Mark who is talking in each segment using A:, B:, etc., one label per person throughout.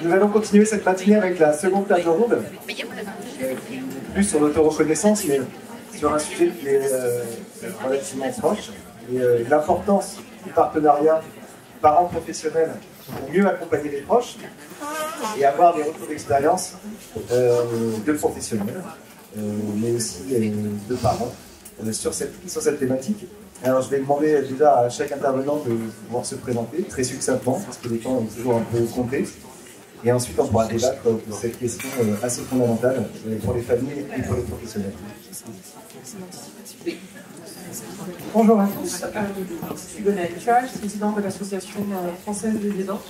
A: Nous allons continuer cette matinée avec la seconde table ronde, plus sur l'autoreconnaissance, mais sur un sujet qui est relativement proche, et l'importance du partenariat parents professionnels pour mieux accompagner les proches et avoir des retours d'expérience de professionnels, mais aussi de parents sur cette thématique. Alors je vais demander déjà à chaque intervenant de pouvoir se présenter très succinctement, parce que les temps sont toujours un peu comptés. Et ensuite on pourra débattre de cette question assez fondamentale pour les familles et pour les professionnels.
B: Bonjour à tous, je suis Gonelle Chal, présidente de l'association française des aidants.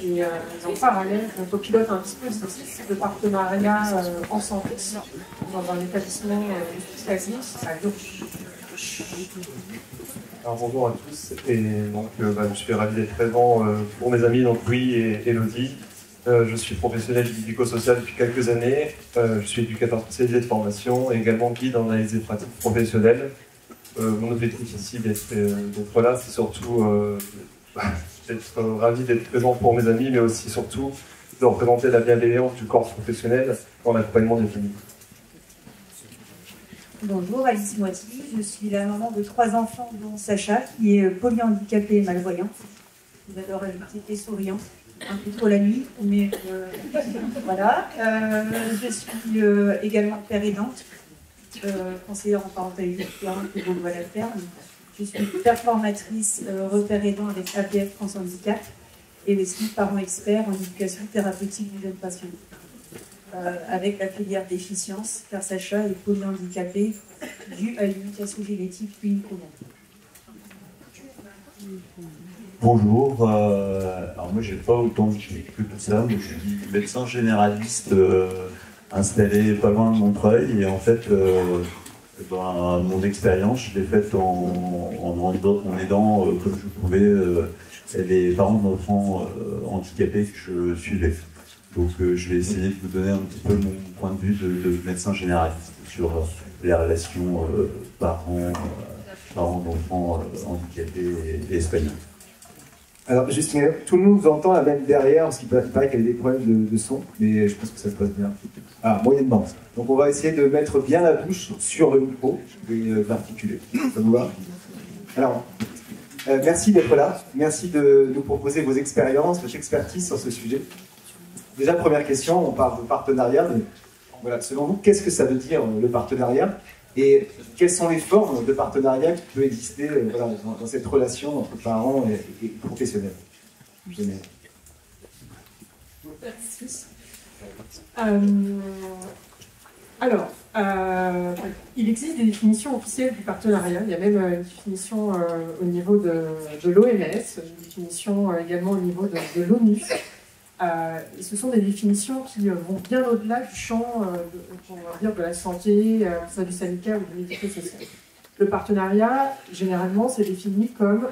B: Et en parallèle, on copilote un dispositif de partenariat en santé dans un établissement spécialisé à Lyon.
C: Alors bonjour à tous, et donc je suis ravi d'être présent pour mes amis, donc Louis et Elodie. Je suis professionnel du médico-social depuis quelques années, je suis éducateur spécialisé de formation et également guide en analyse des pratiques professionnelles. Mon objectif ici d'être là, c'est surtout d'être ravi d'être présent pour mes amis, mais aussi surtout de représenter la bienveillance du corps professionnel dans l'accompagnement des familles.
D: Bonjour, Alice Moiti, je suis la maman de 3 enfants, dont Sacha, qui est polyhandicapé et malvoyant. Vous adore ajouter et souriant, un peu trop la nuit, mais voilà. Je suis également père aidante, conseillère en parentalité pour Beauvoir la ferme. Je suis performatrice repère aidant avec APF France Handicap et aussi parent expert en éducation thérapeutique du jeune patient. Avec la filière déficience, car Sacha est polyhandicapé dû à une mutation génétique uniquement.
E: Bonjour, alors moi j'ai pas autant de génie que tout ça, mais je suis médecin généraliste installé pas loin de Montreuil, et en fait mon expérience je l'ai faite en aidant comme je pouvais les parents d'enfants handicapés que je suivais. Donc je vais essayer de vous donner un petit peu mon point de vue de médecin généraliste sur les relations parents d'enfants handicapés et espagnols.
A: Alors juste, tout le monde vous entend là même derrière, parce qu'il paraît qu'il y a des problèmes de son, mais je pense que ça se passe bien. Ah, moyennement. Donc on va essayer de mettre bien la bouche sur le micro et l'articuler. Ça vous va? Alors, merci d'être là, merci de nous proposer vos expériences, votre expertise sur ce sujet. Déjà, première question, on parle de partenariat, mais voilà, selon vous, qu'est-ce que ça veut dire le partenariat? Et quelles sont les formes de partenariat qui peuvent exister voilà, dans cette relation entre parents et professionnels?
B: Il existe des définitions officielles du partenariat. Il y a même une définition au niveau de l'OMS, une définition également au niveau de l'ONU. Et ce sont des définitions qui vont bien au-delà du champ de la santé, du service sanitaire ou du médico-social. Le partenariat, généralement, c'est défini comme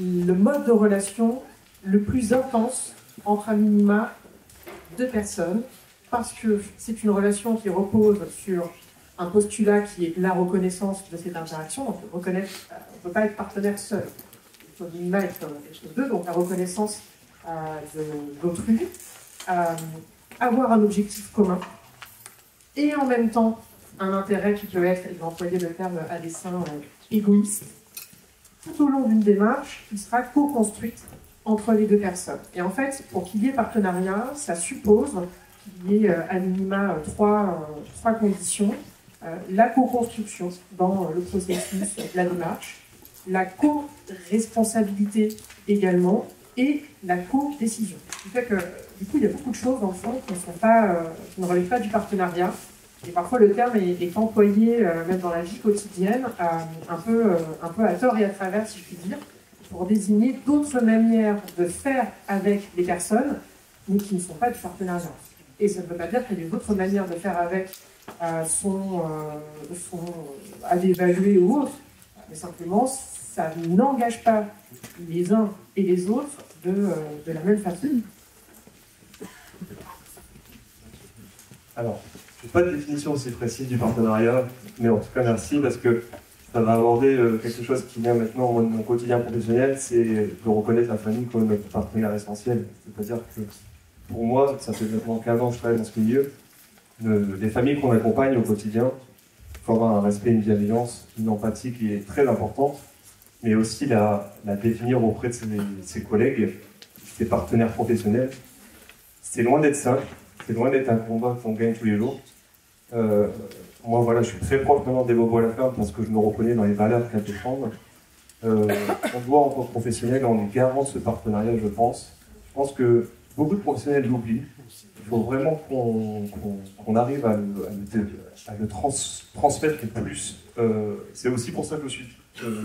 B: le mode de relation le plus intense entre un minima 2 personnes, parce que c'est une relation qui repose sur un postulat qui est la reconnaissance de cette interaction. On ne peut pas être partenaire seul. Il faut minima être quelque chose d'eux, donc la reconnaissance d'autrui, avoir un objectif commun et en même temps un intérêt qui peut être, il va employer le terme à dessein égoïste, tout au long d'une démarche qui sera co-construite entre les 2 personnes. Et en fait, pour qu'il y ait partenariat, ça suppose qu'il y ait à minima 3 conditions. La co-construction dans le processus de la démarche, la co-responsabilité également, et la co-décision. Ce qui fait que, du coup, il y a beaucoup de choses, dans le fond, qui ne relèvent pas du partenariat. Et parfois, le terme est employé, même dans la vie quotidienne, un peu à tort et à travers, si je puis dire, pour désigner d'autres manières de faire avec les personnes, mais qui ne sont pas du partenariat. Et ça ne veut pas dire que les autres manières de faire avec sont à l'évaluer ou autres, mais simplement, ça n'engage pas les uns et les autres de la même façon.
C: Alors, je n'ai pas de définition aussi précise du partenariat, mais en tout cas merci, parce que Ça va aborder quelque chose qui vient maintenant de mon quotidien professionnel, c'est de reconnaître la famille comme notre partenaire essentiel. C'est-à-dire que pour moi, ça fait maintenant 15 ans que je travaille dans ce milieu, les familles qu'on accompagne au quotidien, il faut avoir un respect, une bienveillance, une empathie qui est très importante, mais aussi la définir auprès de ses collègues, ses partenaires professionnels. C'est loin d'être simple, c'est loin d'être un combat qu'on gagne tous les jours. Moi, voilà, je suis très proche maintenant des bobos à la ferme parce que je me reconnais dans les valeurs qu'elles défendent. On doit, en tant que professionnel, on est garant de ce partenariat, je pense. Je pense que beaucoup de professionnels l'oublient. Il faut vraiment qu'on arrive à le transmettre le plus. C'est aussi pour ça que je suis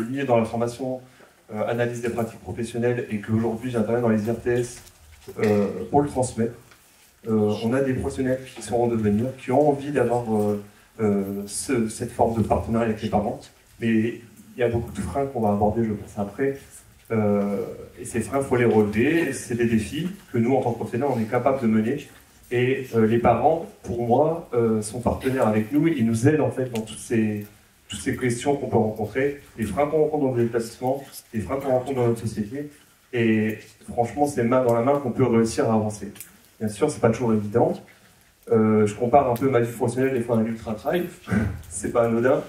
C: lié dans la formation analyse des pratiques professionnelles et qu'aujourd'hui j'interviens dans les IRTS pour le transmettre. On a des professionnels qui sont en devenir, qui ont envie d'avoir cette forme de partenariat avec les parents, mais il y a beaucoup de freins qu'on va aborder, je pense, après. Et ces freins, il faut les relever. C'est des défis que nous, en tant que professionnels, on est capable de mener. Et les parents, pour moi, sont partenaires avec nous. Ils nous aident en fait dans toutes ces questions qu'on peut rencontrer, les freins qu'on rencontre dans les établissements, les freins qu'on rencontre dans notre société. Et franchement, c'est main dans la main qu'on peut réussir à avancer. Bien sûr, c'est pas toujours évident. Je compare un peu ma vie professionnelle des fois à un ultra-trail. C'est pas anodin,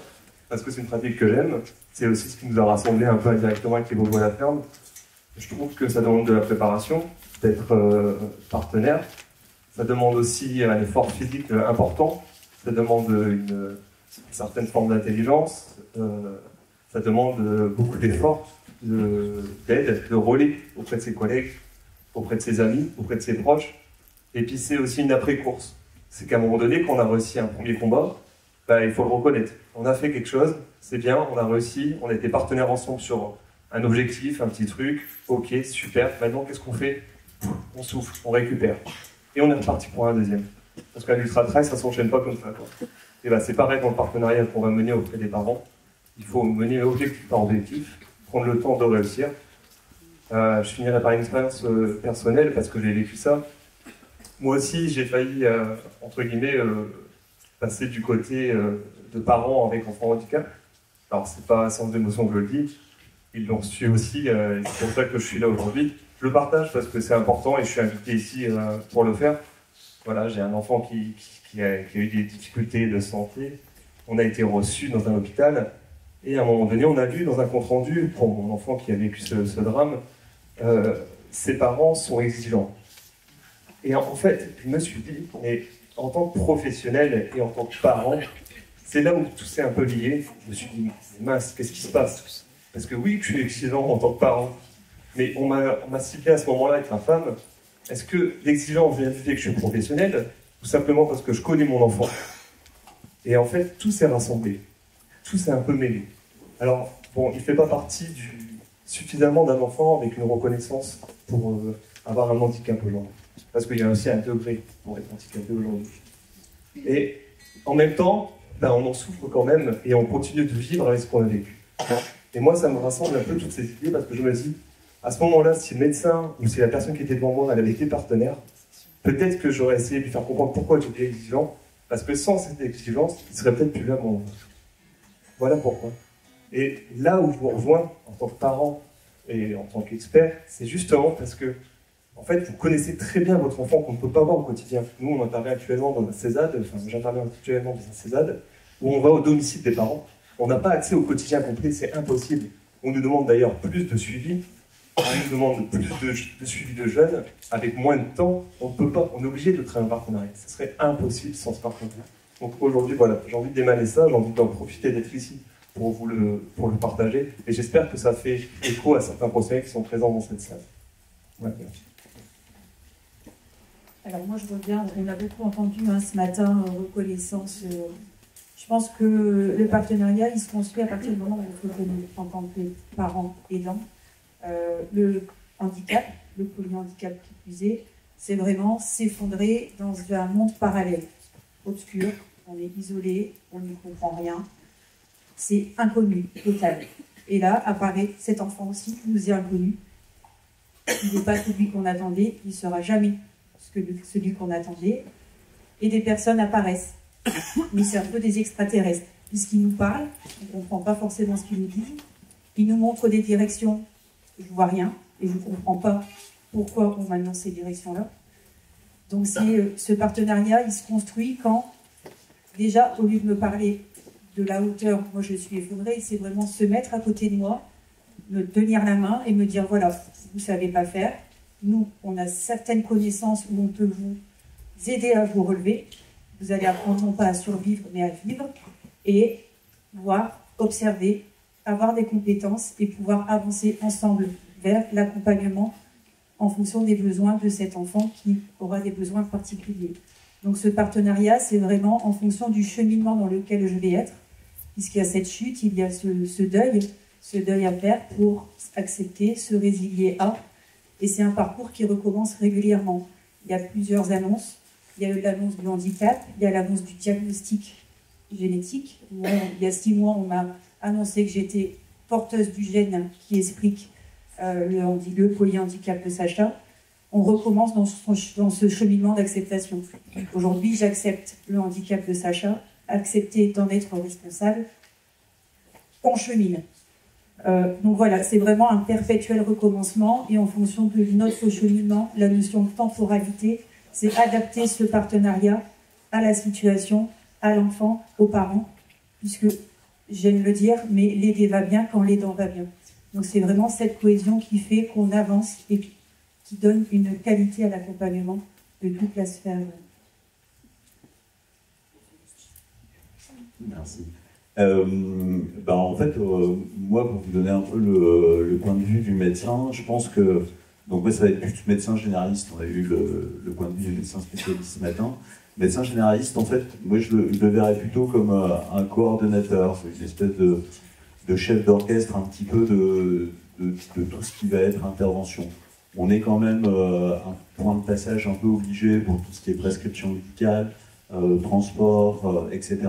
C: parce que c'est une pratique que j'aime. C'est aussi ce qui nous a rassemblés un peu indirectement avec les bobos à la ferme. Je trouve que ça demande de la préparation, d'être partenaire. Ça demande aussi un effort physique important. Ça demande une certaine forme d'intelligence. Ça demande beaucoup d'efforts, d'aide, de relais auprès de ses collègues, auprès de ses amis, auprès de ses proches. Et puis c'est aussi une après-course. C'est qu'à un moment donné, quand on a réussi un premier combat, il faut le reconnaître. On a fait quelque chose, c'est bien, on a réussi, on a été partenaires ensemble sur un objectif, un petit truc, ok, super, maintenant qu'est-ce qu'on fait? On souffle, on récupère. Et on est reparti pour un deuxième. Parce qu'un ultra-trail, ça ne s'enchaîne pas comme ça, quoi. Et c'est pareil dans le partenariat qu'on va mener auprès des parents. Il faut mener objectif par objectif, prendre le temps de réussir. Je finirai par une expérience personnelle parce que j'ai vécu ça. Moi aussi, j'ai failli, entre guillemets, passer du côté de parents avec enfants handicap. Alors, c'est pas sans émotion que je le dis. Ils l'ont su aussi, et c'est pour ça que je suis là aujourd'hui. Je le partage parce que c'est important et je suis invité ici pour le faire. Voilà, j'ai un enfant qui a eu des difficultés de santé. On a été reçu dans un hôpital et à un moment donné, on a lu dans un compte-rendu, pour mon enfant qui a vécu ce drame, ses parents sont exigeants. Et en fait, je me suis dit, mais en tant que professionnel et en tant que parent, c'est là où tout s'est un peu lié. Je me suis dit, mince, qu'est-ce qui se passe? Parce que oui, je suis exigeant en tant que parent, mais on m'a ciblé à ce moment-là avec ma femme. Est-ce que l'exigence vient du fait que je suis professionnel ou simplement parce que je connais mon enfant? Et en fait, tout s'est rassemblé. Tout s'est un peu mêlé. Alors, bon, il ne fait pas partie suffisamment d'un enfant avec une reconnaissance pour avoir un handicap aujourd'hui. Parce qu'il y a aussi un degré pour être handicapé aujourd'hui. Et en même temps, on en souffre quand même et on continue de vivre avec ce qu'on a vécu. Et moi, ça me rassemble un peu toutes ces idées parce que je me dis, à ce moment-là, si le médecin ou si la personne qui était devant moi, elle avait été partenaire, peut-être que j'aurais essayé de lui faire comprendre pourquoi j'étais exigeant, parce que sans cette exigence, il serait peut-être plus là mon enfant. Voilà pourquoi. Et là où je vous rejoins, en tant que parent et en tant qu'expert, c'est justement parce que, en fait, vous connaissez très bien votre enfant qu'on ne peut pas voir au quotidien. Nous, on intervient actuellement dans un CESAD, j'interviens actuellement dans un CESAD, où on va au domicile des parents. On n'a pas accès au quotidien complet, c'est impossible. On nous demande d'ailleurs plus de suivi. On nous demande plus de suivi de jeunes, avec moins de temps, on ne peut pas, on est obligé de créer un partenariat. Ce serait impossible sans ce partenariat. Donc aujourd'hui, voilà, j'ai envie d'émaner ça, j'ai envie d'en profiter d'être ici pour le partager, et j'espère que ça fait écho à certains professionnels qui sont présents dans cette salle. Ouais, merci.
D: Alors moi je reviens, on a beaucoup entendu ce matin, reconnaissance. Je pense que le partenariat, il se construit à partir du moment où on se reconnaît en tant que parents aidants. Le handicap, le polyhandicap qui plus est, c'est vraiment s'effondrer dans un monde parallèle, obscur, on est isolé, on n'y comprend rien, c'est inconnu, total. Et là apparaît cet enfant aussi, qui nous est inconnu, il n'est pas celui qu'on attendait, il ne sera jamais celui qu'on attendait, et des personnes apparaissent, mais c'est un peu des extraterrestres, puisqu'ils nous parlent, on ne comprend pas forcément ce qu'ils nous disent. Ils nous montrent des directions, je ne vois rien, et je ne comprends pas pourquoi on m'a dans ces directions-là. Donc ce partenariat, il se construit quand, déjà, au lieu de me parler de la hauteur, moi je suis effondrée, c'est vraiment se mettre à côté de moi, me tenir la main et me dire, voilà, vous ne savez pas faire, nous, on a certaines connaissances où on peut vous aider à vous relever, vous allez apprendre non pas à survivre, mais à vivre, et voir, observer, avoir des compétences et pouvoir avancer ensemble vers l'accompagnement en fonction des besoins de cet enfant qui aura des besoins particuliers. Donc ce partenariat, c'est vraiment en fonction du cheminement dans lequel je vais être, puisqu'il y a cette chute, il y a ce deuil à faire pour accepter, se résilier à, et c'est un parcours qui recommence régulièrement. Il y a plusieurs annonces, il y a eu l'annonce du handicap, il y a l'annonce du diagnostic génétique. Il y a 6 mois, on m'a annoncé que j'étais porteuse du gène qui explique le polyhandicap de Sacha. On recommence dans ce cheminement d'acceptation. Aujourd'hui, j'accepte le handicap de Sacha, accepter d'en être responsable, on chemine. Donc voilà, c'est vraiment un perpétuel recommencement et en fonction de notre cheminement, la notion de temporalité, c'est adapter ce partenariat à la situation, à l'enfant, aux parents, puisque j'aime le dire, mais l'aider va bien quand l'aidant va bien. Donc c'est vraiment cette cohésion qui fait qu'on avance et qui donne une qualité à l'accompagnement de toute la sphère.
E: Merci. En fait, moi, pour vous donner un peu le point de vue du médecin, je pense que, donc moi, ça va être plus médecin généraliste, on a eu le point de vue du médecin spécialiste ce matin. Médecin généraliste, en fait, moi, je le verrais plutôt comme un coordonnateur, une espèce de chef d'orchestre un petit peu de tout ce qui va être intervention. On est quand même un point de passage un peu obligé pour tout ce qui est prescription médicale, transport, etc.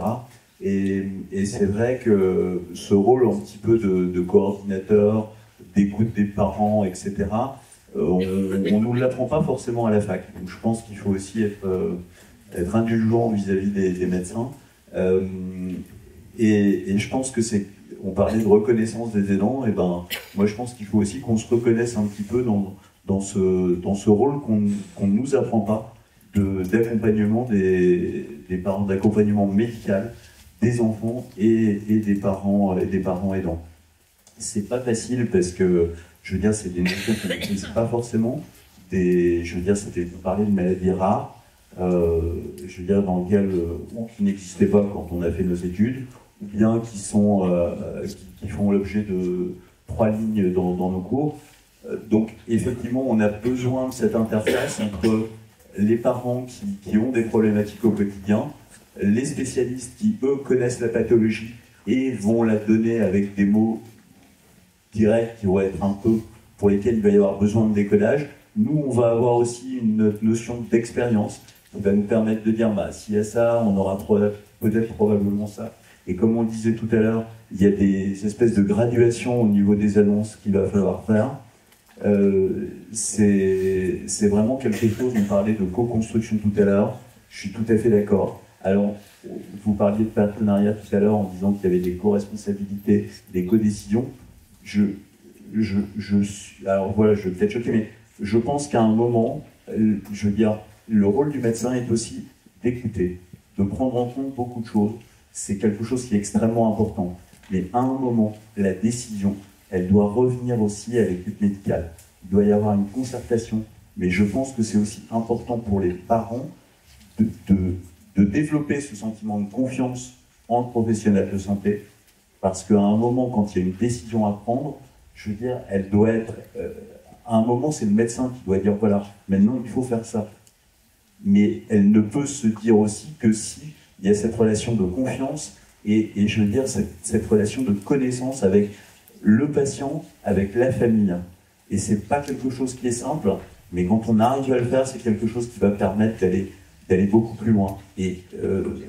E: Et c'est vrai que ce rôle un petit peu de coordinateur, d'écoute des parents, etc., on ne nous l'apprend pas forcément à la fac. Donc je pense qu'il faut aussi être indulgent vis-à-vis des médecins. Et je pense que on parlait de reconnaissance des aidants, et moi je pense qu'il faut aussi qu'on se reconnaisse un petit peu dans ce rôle qu'on ne nous apprend pas d'accompagnement des parents, d'accompagnement médical des enfants et des parents aidants. C'est pas facile parce que, je veux dire, c'est des notions qu'on ne maîtrise pas forcément. Je veux dire, on parlait de maladies rares, je veux dire, dans lesquelles qui n'existaient pas quand on a fait nos études, ou bien qui font l'objet de 3 lignes dans nos cours. Donc, effectivement, on a besoin de cette interface entre les parents qui ont des problématiques au quotidien, les spécialistes qui, eux, connaissent la pathologie et vont la donner avec des mots directs qui vont être un peu pour lesquels il va y avoir besoin de décodage. Nous, on va avoir aussi une notion d'expérience qui va nous permettre de dire, s'il y a ça, on aura peut-être probablement ça. Et comme on disait tout à l'heure, il y a des espèces de graduations au niveau des annonces qu'il va falloir faire. C'est vraiment quelque chose, on parlait de co-construction tout à l'heure, je suis tout à fait d'accord. Alors, vous parliez de partenariat tout à l'heure en disant qu'il y avait des co-responsabilités, des co-décisions. Alors voilà, je vais peut-être choquer, mais je pense qu'à un moment, je veux dire, le rôle du médecin est aussi d'écouter, de prendre en compte beaucoup de choses. C'est quelque chose qui est extrêmement important. Mais à un moment, la décision, elle doit revenir aussi à l'équipe médicale. Il doit y avoir une concertation. Mais je pense que c'est aussi important pour les parents de développer ce sentiment de confiance en le professionnel de santé. Parce qu'à un moment, quand il y a une décision à prendre, je veux dire, elle doit être... à un moment, c'est le médecin qui doit dire, voilà, maintenant, il faut faire ça. Mais elle ne peut se dire aussi que si il y a cette relation de confiance et je veux dire, cette relation de connaissance avec le patient, avec la famille. Et c'est pas quelque chose qui est simple, mais quand on arrive à le faire, c'est quelque chose qui va permettre d'aller beaucoup plus loin. Et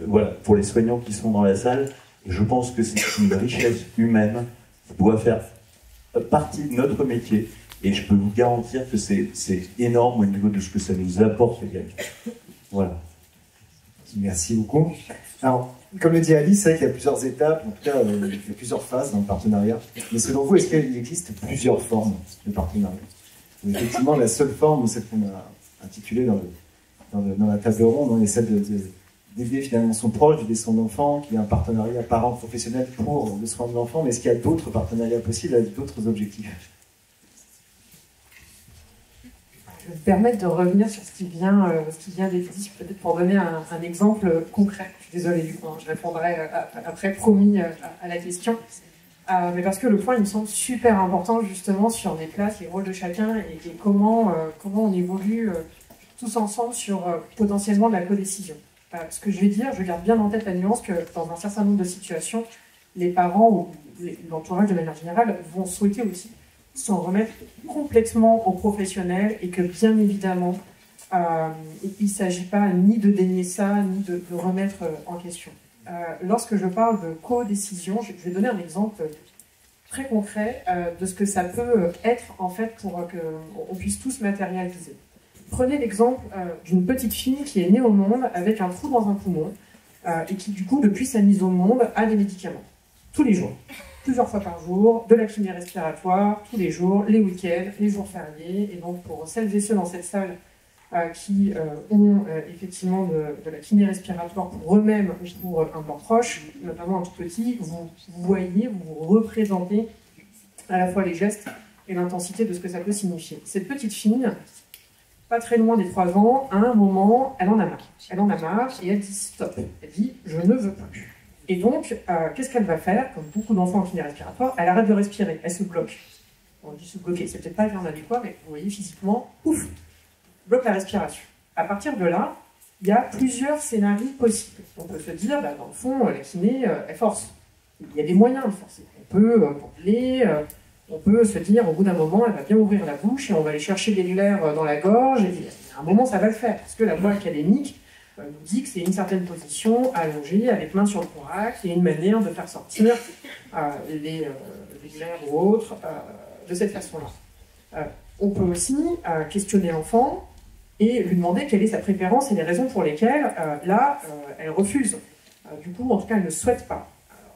E: voilà, pour les soignants qui sont dans la salle, je pense que c'est une richesse humaine qui doit faire partie de notre métier. Et je peux vous garantir que c'est énorme au niveau de ce que ça nous apporte également. Voilà.
A: Merci beaucoup. Alors, Comme le dit Alice, c'est vrai qu'il y a plusieurs étapes, en tout cas, il y a plusieurs phases dans le partenariat. Mais selon vous, est-ce qu'il existe plusieurs formes de partenariat? Effectivement, la seule forme, celle qu'on a intitulée dans la table ronde, on essaie d'aider finalement son proche, d'aider son enfant, qu'il y ait un partenariat parent-professionnel pour le soin de l'enfant, mais est-ce qu'il y a d'autres partenariats possibles avec d'autres objectifs?
B: Je vais me permettre de revenir sur ce qui vient d'être dit, peut-être pour donner un exemple concret. Je suis désolée, du coup, je répondrai après, promis, à la question. Mais parce que le point, il me semble super important, justement, sur les places, les rôles de chacun et comment on évolue tous ensemble sur potentiellement de la codécision. Ce que je vais dire, je garde bien en tête la nuance que dans un certain nombre de situations, les parents ou l'entourage de manière générale vont souhaiter aussi s'en remettre complètement aux professionnels et que bien évidemment, il ne s'agit pas ni de dénier ça, ni de remettre en question. Lorsque je parle de co-décision, je vais donner un exemple très concret de ce que ça peut être en fait pour qu'on puisse tous matérialiser. Prenez l'exemple d'une petite fille qui est née au monde avec un trou dans un poumon et qui du coup, depuis sa mise au monde, a des médicaments. Tous les jours. Plusieurs fois par jour, de la kiné respiratoire, tous les jours, les week-ends, les jours fériés. Et donc, pour celles et ceux dans cette salle qui ont effectivement de la kiné respiratoire pour eux-mêmes ou pour un de leurs proches, notamment un tout petit, vous voyez, vous représentez à la fois les gestes et l'intensité de ce que ça peut signifier. Cette petite fille, pas très loin des 3 ans, à un moment, elle en a marre. Elle en a marre et elle dit stop. Elle dit je ne veux plus. Et donc, qu'est-ce qu'elle va faire? Comme beaucoup d'enfants en kiné respiratoire, elle arrête de respirer, elle se bloque. On dit se bloquer, c'est peut-être pas le terme adéquat, mais vous voyez physiquement, ouf, bloque la respiration. À partir de là, il y a plusieurs scénarios possibles. On peut se dire, bah, dans le fond, la kiné, elle force. Il y a des moyens de forcer. On peut pompeler, on peut se dire, au bout d'un moment, elle va bien ouvrir la bouche et on va aller chercher des glaires dans la gorge, et à un moment, ça va le faire. Parce que la voie académique nous dit que c'est une certaine position allongée, avec main sur le thorax, et une manière de faire sortir les glaires ou autres de cette façon-là. On peut aussi questionner l'enfant et lui demander quelle est sa préférence et les raisons pour lesquelles, elle refuse. Du coup, en tout cas, elle ne souhaite pas.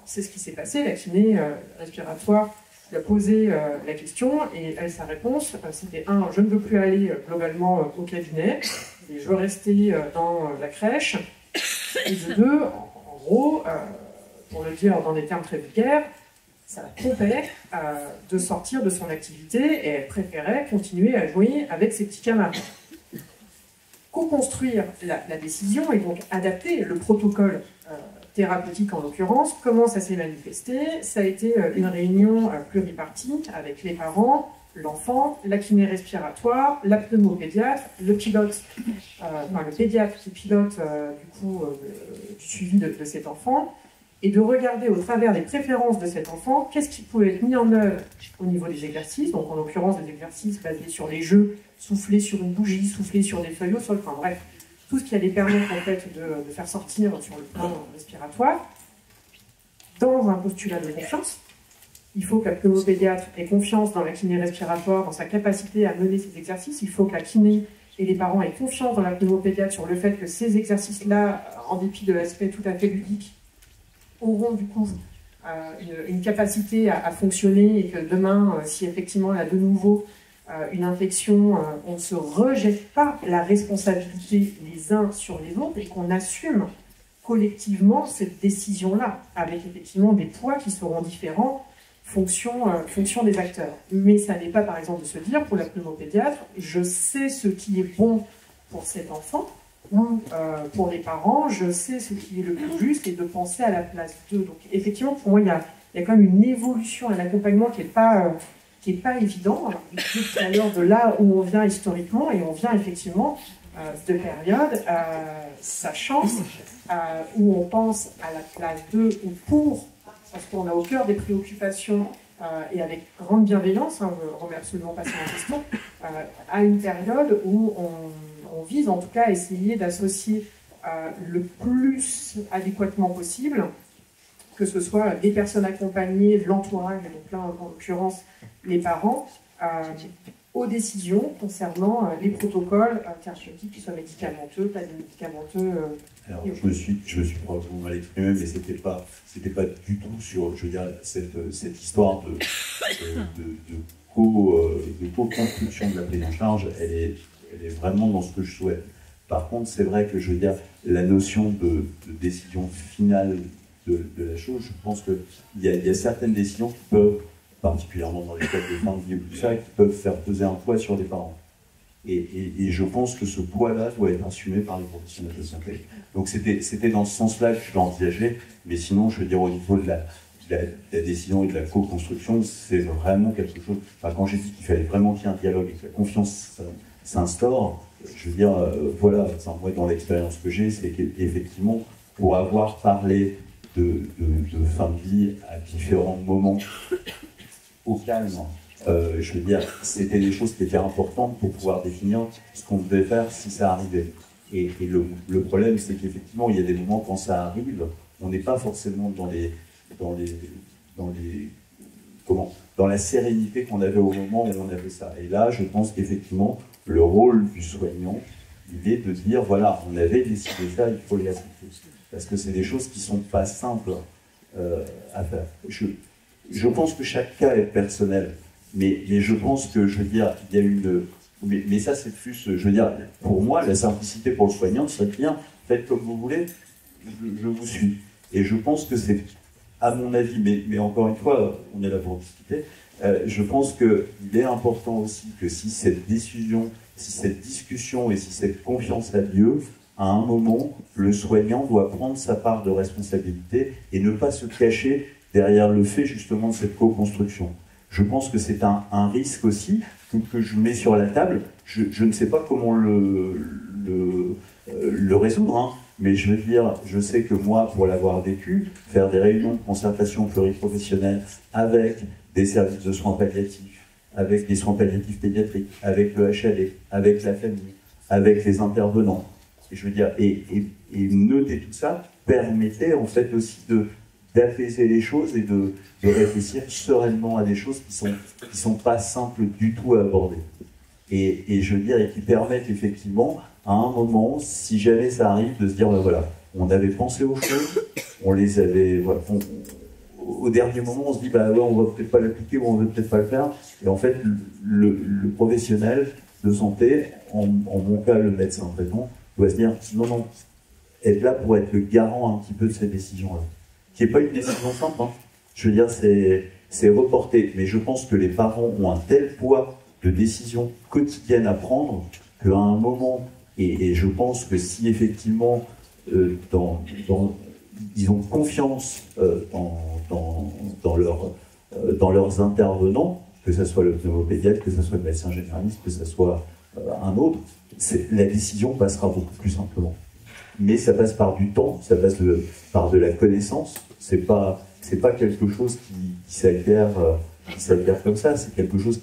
B: C'est ce qui s'est passé, la kiné respiratoire lui a posé la question, et elle, sa réponse, c'était je ne veux plus aller globalement au cabinet, et je veux rester dans la crèche, et de 2, en gros, pour le dire dans des termes très vulgaires, ça la trompait de sortir de son activité, et elle préférait continuer à jouer avec ses petits camarades. Co-construire la décision et donc adapter le protocole thérapeutique en l'occurrence. Comment ça s'est manifesté? Ça a été une réunion pluripartite avec les parents, l'enfant, la kiné respiratoire, la pneumopédiatre, le pilote, le pédiatre qui pilote du suivi de cet enfant, et de regarder au travers des préférences de cet enfant qu'est-ce qui pouvait être mis en œuvre au niveau des exercices, donc en l'occurrence des exercices basés sur les jeux, souffler sur une bougie, souffler sur des feuilles au sol, enfin bref, tout ce qui allait permettre en fait de faire sortir sur le plan respiratoire. Dans un postulat de confiance, il faut que la pneumopédiatre ait confiance dans la kiné respiratoire, dans sa capacité à mener ces exercices. Il faut que la kiné et les parents aient confiance dans la pneumopédiatre sur le fait que ces exercices-là, en dépit de l'aspect tout à fait ludique, auront du coup une capacité à fonctionner, et que demain, si effectivement il y a de nouveau une infection, on ne se rejette pas la responsabilité les uns sur les autres, et qu'on assume collectivement cette décision-là, avec effectivement des poids qui seront différents fonction des acteurs. Mais ça n'est pas, par exemple, de se dire, pour la pneumopédiatre, je sais ce qui est bon pour cet enfant, ou pour les parents, je sais ce qui est le plus juste, et de penser à la place d'eux. Donc effectivement, pour moi, il y a quand même une évolution, un accompagnement qui n'est pas évident. Alors, je disais tout à l'heure de là où on vient historiquement, et on vient effectivement de périodes, sachant où on pense à la place d'eux ou pour, parce qu'on a au cœur des préoccupations, et avec grande bienveillance, je ne remets absolument pas ça en question, à une période où on vise en tout cas à essayer d'associer le plus adéquatement possible, que ce soit des personnes accompagnées, l'entourage, donc là en l'occurrence les parents, aux décisions concernant les protocoles thérapeutiques, qui soient médicamenteux, pas médicamenteux.
E: Alors, je me suis probablement mal exprimé, mais c'était pas du tout sur, je veux dire, cette histoire de co-construction de la prise en charge, elle est vraiment dans ce que je souhaite. Par contre, c'est vrai que, je veux dire, la notion de décision finale de la chose, je pense qu'il y a certaines décisions qui peuvent, particulièrement dans les cas de fin de vie ou tout ça, qui peuvent faire peser un poids sur les parents. Et je pense que ce poids-là doit être assumé par les professionnels de santé. Donc c'était dans ce sens-là que je l'envisageais, mais sinon, je veux dire, au niveau de la décision et de la co-construction, c'est vraiment quelque chose... Enfin, quand j'ai dit qu'il fallait vraiment qu'il y ait un dialogue et que la confiance s'instaure, je veux dire, voilà, moi, dans l'expérience que j'ai, c'est qu'effectivement, pour avoir parlé de fin de vie à différents moments au calme, je veux dire, c'était des choses qui étaient importantes pour pouvoir définir ce qu'on devait faire si ça arrivait. Et le problème, c'est qu'effectivement, il y a des moments quand ça arrive, on n'est pas forcément dans la sérénité qu'on avait au moment où on avait ça. Et là, je pense qu'effectivement, le rôle du soignant, il est de dire, voilà, on avait décidé ça, il faut les appliquer. Parce que c'est des choses qui ne sont pas simples à faire. Je pense que chaque cas est personnel, mais je pense que, je veux dire, il y a une... Mais ça, c'est plus, je veux dire, pour moi, la simplicité pour le soignant, c'est bien, faites comme vous voulez, je vous suis. Et je pense que c'est, à mon avis, mais encore une fois, on est là pour discuter, je pense qu'il est important aussi que si cette décision, si cette discussion et si cette confiance a lieu, à un moment, le soignant doit prendre sa part de responsabilité et ne pas se cacher derrière le fait justement de cette co-construction. Je pense que c'est un risque aussi que je mets sur la table. Je ne sais pas comment le résoudre, hein, mais je veux dire, je sais que moi, pour l'avoir vécu, faire des réunions de concertation pluriprofessionnelle avec des services de soins palliatifs, avec des soins palliatifs pédiatriques, avec le HLD, avec la famille, avec les intervenants, je veux dire, et noter tout ça permettait en fait aussi d'apaiser les choses et de réfléchir sereinement à des choses qui sont pas simples du tout à aborder. Et je veux dire, et qui permettent effectivement, à un moment, si jamais ça arrive, de se dire, ben voilà, on avait pensé aux choses, on les avait, voilà, au dernier moment, on se dit, bah ouais, on va peut-être pas l'appliquer ou on va peut-être pas le faire. Et en fait, le professionnel de santé, en mon cas, le médecin traitant, doit se dire, non, être là pour être le garant un petit peu de cette décision-là. Qui n'est pas une décision simple, hein. Je veux dire, c'est reporté. Mais je pense que les parents ont un tel poids de décisions quotidiennes à prendre qu'à un moment, et je pense que si effectivement ils ont confiance dans leurs intervenants, que ce soit le pneumopédiatre, que ce soit le médecin généraliste, que ce soit un autre, la décision passera beaucoup plus simplement. Mais ça passe par du temps, ça passe par de la connaissance. C'est pas quelque chose qui s'acquiert comme ça. C'est quelque chose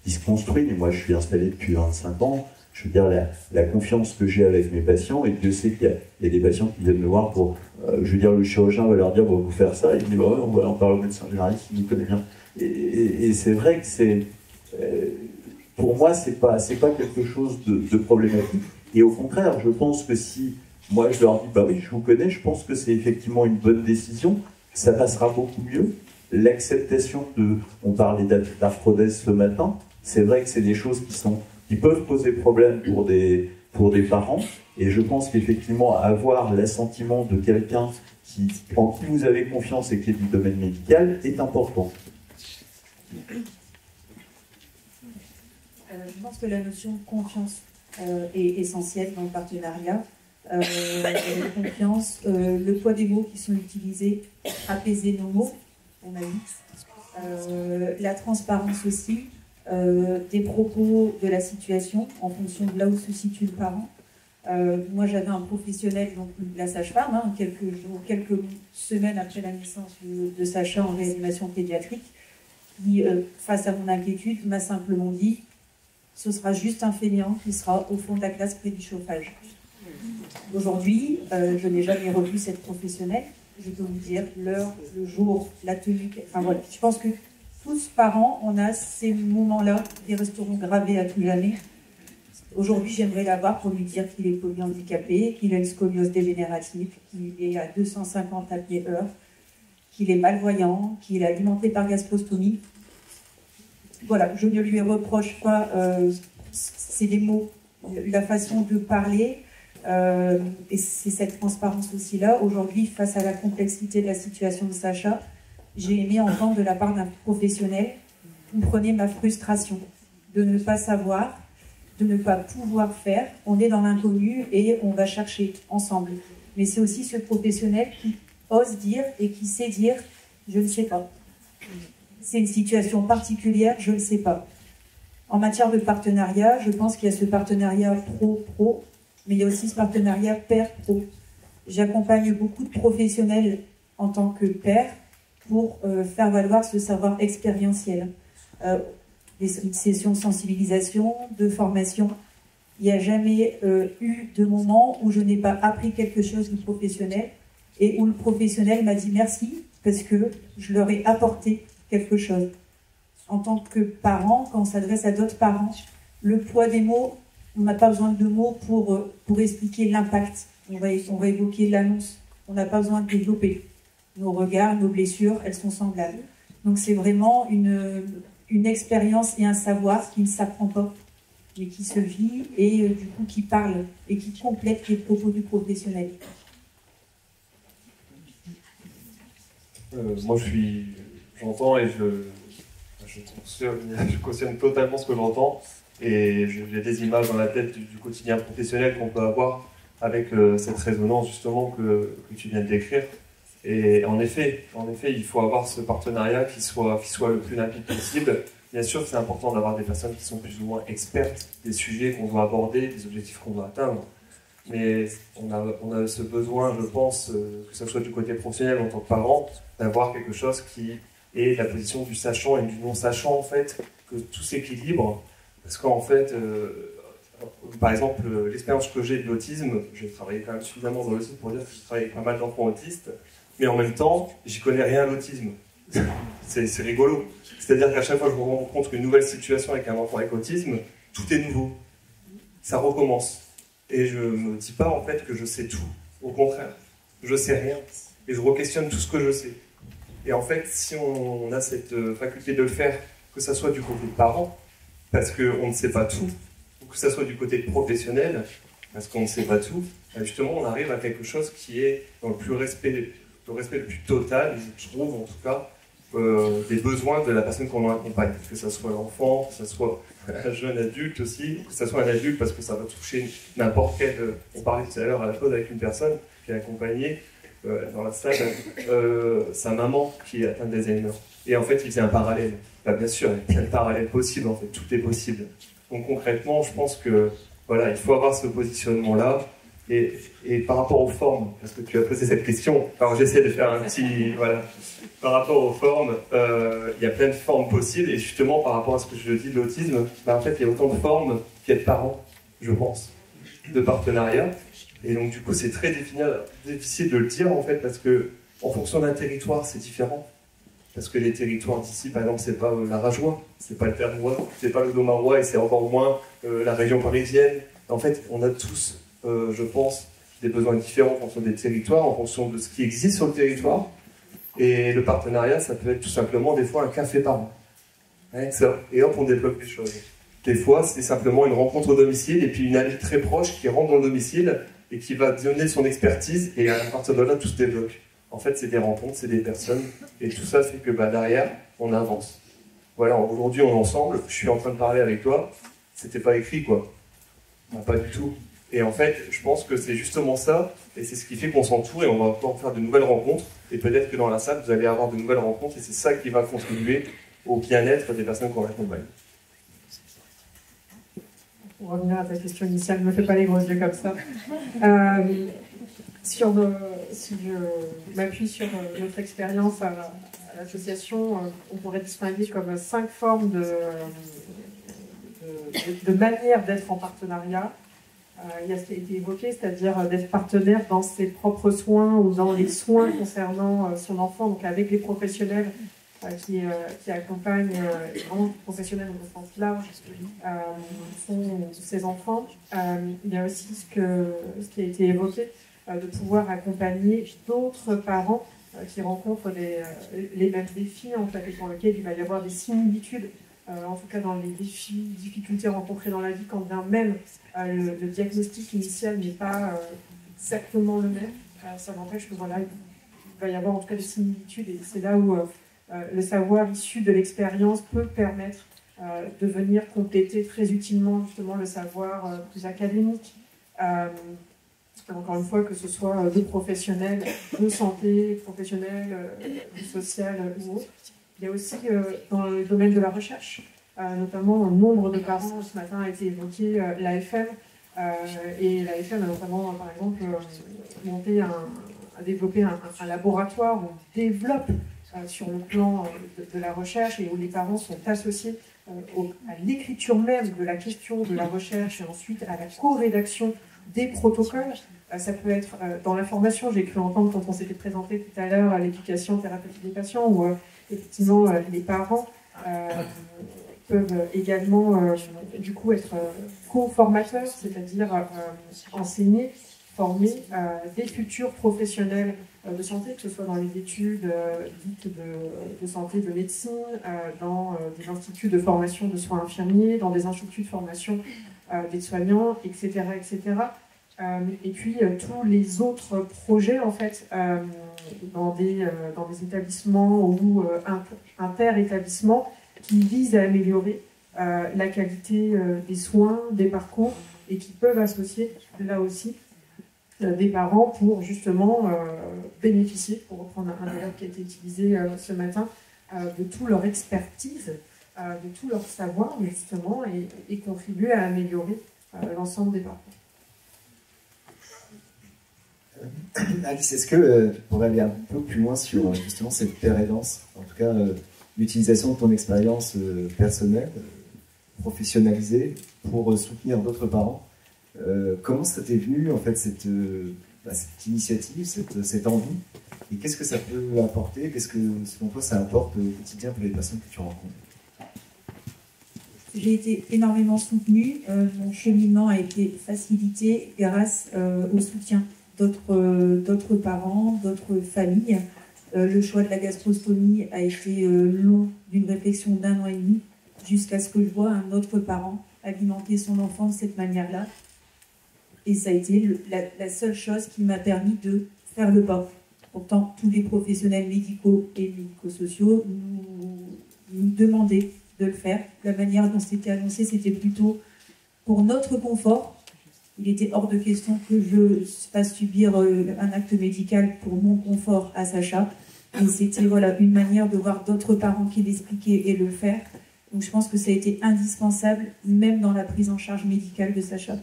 E: qui se construit. Et moi, je suis installé depuis 25 ans. Je veux dire, la confiance que j'ai avec mes patients, et Dieu sait qu'il y a des patients qui viennent me voir pour, je veux dire, le chirurgien va leur dire, bon, vous faire ça, et il me dit, bah ouais, on va en parler au médecin généraliste, il nous connaît bien. Et c'est vrai que c'est, pour moi, c'est pas quelque chose de problématique. Et au contraire, je pense que si moi je leur dis, bah oui, je vous connais, je pense que c'est effectivement une bonne décision, ça passera beaucoup mieux. L'acceptation on parlait d'arthrodèse ce matin, c'est vrai que c'est des choses qui peuvent poser problème pour des parents, et je pense qu'effectivement avoir l'assentiment de quelqu'un en qui vous avez confiance et qui est du domaine médical est important.
D: Je pense que la notion de confiance est essentielle dans le partenariat. La confiance, le poids des mots qui sont utilisés, apaiser nos mots, on a dit. La transparence aussi, des propos de la situation en fonction de là où se situe le parent. Moi, j'avais un professionnel, donc la sage-femme, hein, quelques semaines après la naissance de Sacha en réanimation pédiatrique, qui, face à mon inquiétude, m'a simplement dit « ce sera juste un fainéant qui sera au fond de la classe près du chauffage ». Aujourd'hui, je n'ai jamais revu cette professionnelle. Je peux vous dire l'heure, le jour, la tenue. Enfin voilà, je pense que tous par an, on a ces moments-là qui resteront gravés à tout jamais. Aujourd'hui, j'aimerais l'avoir pour lui dire qu'il est polyhandicapé, qu'il a une scoliose dégénérative, qu'il est à 250 apnées-heure, qu'il est malvoyant, qu'il est alimenté par gastrostomie. Voilà, je ne lui reproche pas, c'est les mots, la façon de parler, et c'est cette transparence aussi là. Aujourd'hui, face à la complexité de la situation de Sacha, j'ai aimé entendre de la part d'un professionnel, comprenez ma frustration de ne pas savoir, de ne pas pouvoir faire. On est dans l'inconnu et on va chercher ensemble. Mais c'est aussi ce professionnel qui ose dire et qui sait dire « je ne sais pas ». C'est une situation particulière, je ne sais pas. En matière de partenariat, je pense qu'il y a ce partenariat pro-pro, mais il y a aussi ce partenariat pair-pro. J'accompagne beaucoup de professionnels en tant que pair pour faire valoir ce savoir expérientiel. Des sessions de sensibilisation, de formation. Il n'y a jamais eu de moment où je n'ai pas appris quelque chose du professionnel et où le professionnel m'a dit merci parce que je leur ai apporté quelque chose. En tant que parent, quand on s'adresse à d'autres parents, le poids des mots, on n'a pas besoin de mots pour expliquer l'impact. On va évoquer l'annonce. On n'a pas besoin de développer. Nos regards, nos blessures, elles sont semblables. Donc c'est vraiment une expérience et un savoir qui ne s'apprend pas, mais qui se vit et du coup qui parle et qui complète les propos du professionnel.
C: Moi j'entends et je cautionne totalement ce que j'entends et j'ai des images dans la tête du quotidien professionnel qu'on peut avoir avec cette résonance justement que tu viens de décrire. Et en effet, il faut avoir ce partenariat qui soit le plus limpide possible. Bien sûr, c'est important d'avoir des personnes qui sont plus ou moins expertes des sujets qu'on doit aborder, des objectifs qu'on doit atteindre. Mais on a ce besoin, je pense, que ce soit du côté professionnel en tant que parent, d'avoir quelque chose qui est la position du sachant et du non-sachant, en fait, que tout s'équilibre. Parce qu'en fait, par exemple, l'expérience que j'ai de l'autisme, j'ai travaillé quand même suffisamment dans l'autisme pour dire que j'ai travaillé avec pas mal d'enfants autistes, mais en même temps, j'y connais rien à l'autisme. C'est rigolo. C'est-à-dire qu'à chaque fois que je me rencontre une nouvelle situation avec un enfant avec autisme, tout est nouveau. Ça recommence. Et je ne me dis pas en fait que je sais tout. Au contraire, je sais rien. Et je re-questionne tout ce que je sais. Et en fait, si on a cette faculté de le faire, que ce soit du côté de parents, parce qu'on ne sait pas tout, ou que ce soit du côté professionnel, parce qu'on ne sait pas tout, justement, on arrive à quelque chose qui est dans le respect le plus total, je trouve en tout cas, des besoins de la personne qu'on accompagne. Que ce soit l'enfant, que ce soit un jeune adulte aussi, que ce soit un adulte parce que ça va toucher n'importe quel... On parlait tout à l'heure à la pause avec une personne qui est accompagnée dans la salle, sa maman qui est atteinte d'Alzheimer. Et en fait, il faisait un parallèle. Bah, bien sûr, il y a plein de parallèles possibles, en fait, tout est possible. Donc concrètement, je pense que voilà, il faut avoir ce positionnement-là. Et par rapport aux formes, parce que tu as posé cette question, alors j'essaie de faire un petit... Voilà. Par rapport aux formes, il y a plein de formes possibles, et justement par rapport à ce que je dis de l'autisme, bah, en fait il y a autant de formes qu'il y a de parents, je pense, de partenariat. Et donc du coup c'est très difficile de le dire en fait, parce que en fonction d'un territoire c'est différent. Parce que les territoires d'ici, par exemple, c'est pas la Rajoie, c'est pas le Ternois, c'est pas le Domarois, et c'est encore moins la région parisienne. En fait, on a tous, je pense, des besoins différents en fonction des territoires, en fonction de ce qui existe sur le territoire. Et le partenariat, ça peut être tout simplement des fois un café par an. Et hop, on débloque les choses. Des fois, c'est simplement une rencontre au domicile et puis une amie très proche qui rentre dans le domicile et qui va donner son expertise, et à partir de là, tout se débloque. En fait, c'est des rencontres, c'est des personnes, et tout ça fait que derrière, on avance. Voilà, aujourd'hui, on est ensemble, je suis en train de parler avec toi, c'était pas écrit, quoi. Non, pas du tout. Et en fait, je pense que c'est justement ça, et c'est ce qui fait qu'on s'entoure, et on va pouvoir faire de nouvelles rencontres, et peut-être que dans la salle, vous allez avoir de nouvelles rencontres, et c'est ça qui va contribuer au bien-être des personnes qu'on accompagne.
B: Pour revenir à ta question initiale, ne me fais pas les gros yeux comme ça. Si je m'appuie sur notre expérience à l'association, on pourrait distinguer comme 5 formes de manière d'être en partenariat. Il y a ce qui a été évoqué, c'est-à-dire d'être partenaire dans ses propres soins ou dans les soins concernant son enfant, donc avec les professionnels qui accompagne vraiment professionnels au sens large ces enfants. Il y a aussi ce qui a été évoqué, de pouvoir accompagner d'autres parents qui rencontrent les mêmes défis, en fait, et pour lesquels il va y avoir des similitudes, en tout cas dans les difficultés rencontrées dans la vie, quand bien même le diagnostic initial n'est pas exactement le même. Ça n'empêche que voilà, il va y avoir en tout cas des similitudes, et c'est là où le savoir issu de l'expérience peut permettre de venir compléter très utilement justement le savoir plus académique. Encore une fois, que ce soit de professionnels de santé, professionnels du social ou autre. Il y a aussi dans le domaine de la recherche, notamment un nombre de parents, ce matin a été évoqué, l'AFM, et l'AFM a notamment, par exemple, a développé un laboratoire où on développe sur le plan de la recherche et où les parents sont associés à l'écriture même de la question de la recherche et ensuite à la co-rédaction des protocoles. Ça peut être dans la formation, j'ai cru entendre quand on s'était présenté tout à l'heure à l'éducation thérapeutique des patients, où effectivement les parents peuvent également du coup être co-formateurs, c'est-à-dire enseigner, former des futurs professionnels de santé, que ce soit dans les études dites de santé, de médecine, dans des instituts de formation de soins infirmiers, dans des instituts de formation des soignants, etc., etc. Et puis tous les autres projets en fait dans des établissements ou inter-établissements qui visent à améliorer la qualité des soins, des parcours, et qui peuvent associer là aussi des parents pour justement bénéficier, pour reprendre un verbe qui a été utilisé ce matin, de toute leur expertise, de tout leur savoir justement, et contribuer à améliorer l'ensemble des parcours.
A: Alice, est-ce que tu pourrais aller un peu plus loin sur justement cette pérédance, en tout cas l'utilisation de ton expérience personnelle, professionnalisée, pour soutenir d'autres parents? Comment ça t'est venu en fait cette initiative, cette envie, et qu'est-ce que ça peut apporter? Qu'est-ce que selon toi ça apporte au quotidien pour les personnes que tu rencontres?
D: J'ai été énormément soutenue. Mon cheminement a été facilité grâce au soutien d'autres parents, d'autres familles. Le choix de la gastrostomie a été long, d'une réflexion d'1 an et demi, jusqu'à ce que je vois un autre parent alimenter son enfant de cette manière-là. Et ça a été la seule chose qui m'a permis de faire le pas. Pourtant, tous les professionnels médicaux et médico-sociaux nous demandaient de le faire. La manière dont c'était annoncé, c'était plutôt pour notre confort. Il était hors de question que je fasse subir un acte médical pour mon confort à Sacha. Et c'était voilà, une manière de voir d'autres parents qui l'expliquaient et le faire. Donc je pense que ça a été indispensable, même dans la prise en charge médicale de Sacha.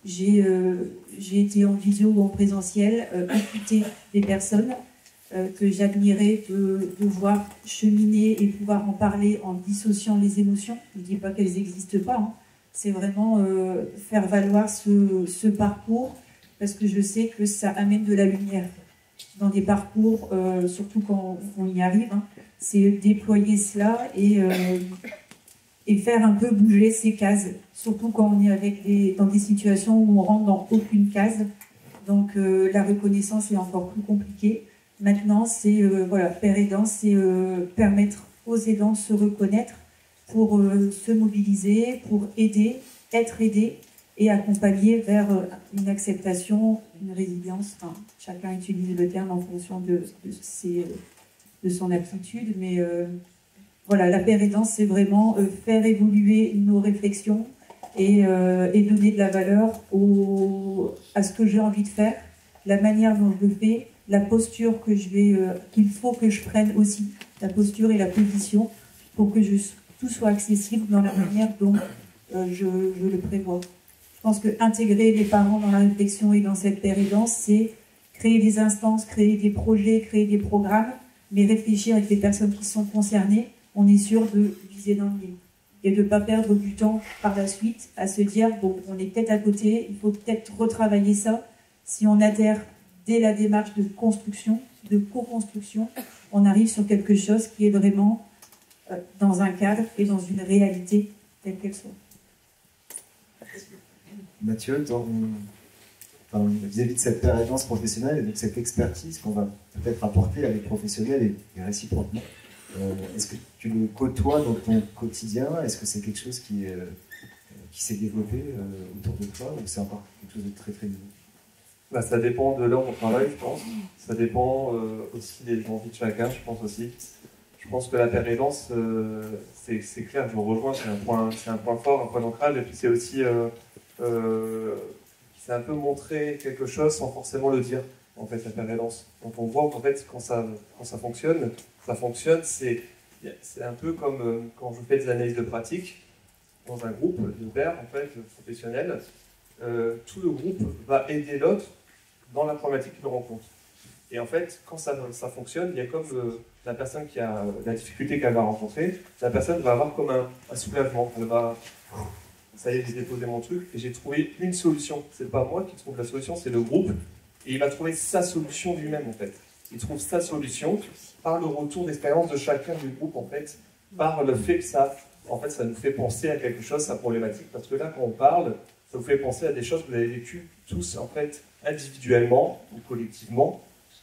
D: J'ai été en visio ou en présentiel, écouter des personnes que j'admirais de voir cheminer et pouvoir en parler en dissociant les émotions. Je ne dis pas qu'elles n'existent pas, hein. C'est vraiment faire valoir ce parcours, parce que je sais que ça amène de la lumière dans des parcours, surtout quand on y arrive, hein. C'est déployer cela et faire un peu bouger ces cases, surtout quand on est dans des situations où on rentre dans aucune case. Donc la reconnaissance est encore plus compliquée. Maintenant, c'est voilà, père aidant, c'est permettre aux aidants de se reconnaître pour se mobiliser, pour aider, être aidé et accompagner vers une acceptation, une résilience. Enfin, chacun utilise le terme en fonction de son aptitude, mais voilà, la pérédance, c'est vraiment faire évoluer nos réflexions et donner de la valeur à ce que j'ai envie de faire, la manière dont je le fais, la posture qu'il faut que je prenne aussi, la posture et la position, pour que tout soit accessible dans la manière dont je le prévois. Je pense que intégrer les parents dans la réflexion et dans cette pérédance, c'est créer des instances, créer des projets, créer des programmes, mais réfléchir avec les personnes qui sont concernées. On est sûr de viser dans le mille et de ne pas perdre du temps par la suite à se dire bon, on est peut-être à côté, il faut peut-être retravailler ça. Si on adhère dès la démarche de construction, de co-construction, on arrive sur quelque chose qui est vraiment dans un cadre et dans une réalité telle qu'elle soit.
A: Mathieu, vis-à-vis de cette péréquance professionnelle et de cette expertise qu'on va peut-être apporter à les professionnels et réciproquement, est-ce que tu le côtoies dans ton quotidien? Est-ce que c'est quelque chose qui s'est développé autour de toi, ou c'est encore quelque chose de très très nouveau?
C: Bah, ça dépend de l'heure au travail, je pense. Ça dépend aussi des envies de chacun, je pense aussi. Je pense que la péréquance, c'est clair, je vous rejoins, c'est un point fort, un point d'ancrage, et puis c'est aussi c'est un peu montrer quelque chose sans forcément le dire, en fait, la péréquance. Donc on voit qu'en fait, quand ça fonctionne, c'est un peu comme quand je fais des analyses de pratique dans un groupe de pairs, en fait, professionnels. Tout le groupe va aider l'autre dans la problématique qu'il rencontre. Et en fait, quand ça fonctionne, il y a comme la personne qui a la difficulté qu'elle va rencontrer, la personne va avoir comme un soulagement. Elle va, ça y est, j'ai déposé mon truc et j'ai trouvé une solution. C'est pas moi qui trouve la solution, c'est le groupe. Et il va trouver sa solution lui-même, en fait. Il trouve sa solution par le retour d'expérience de chacun du groupe, en fait, par le fait que ça nous fait penser à quelque chose, sa problématique. Parce que là, quand on parle, ça vous fait penser à des choses que vous avez vécues tous, en fait, individuellement ou collectivement.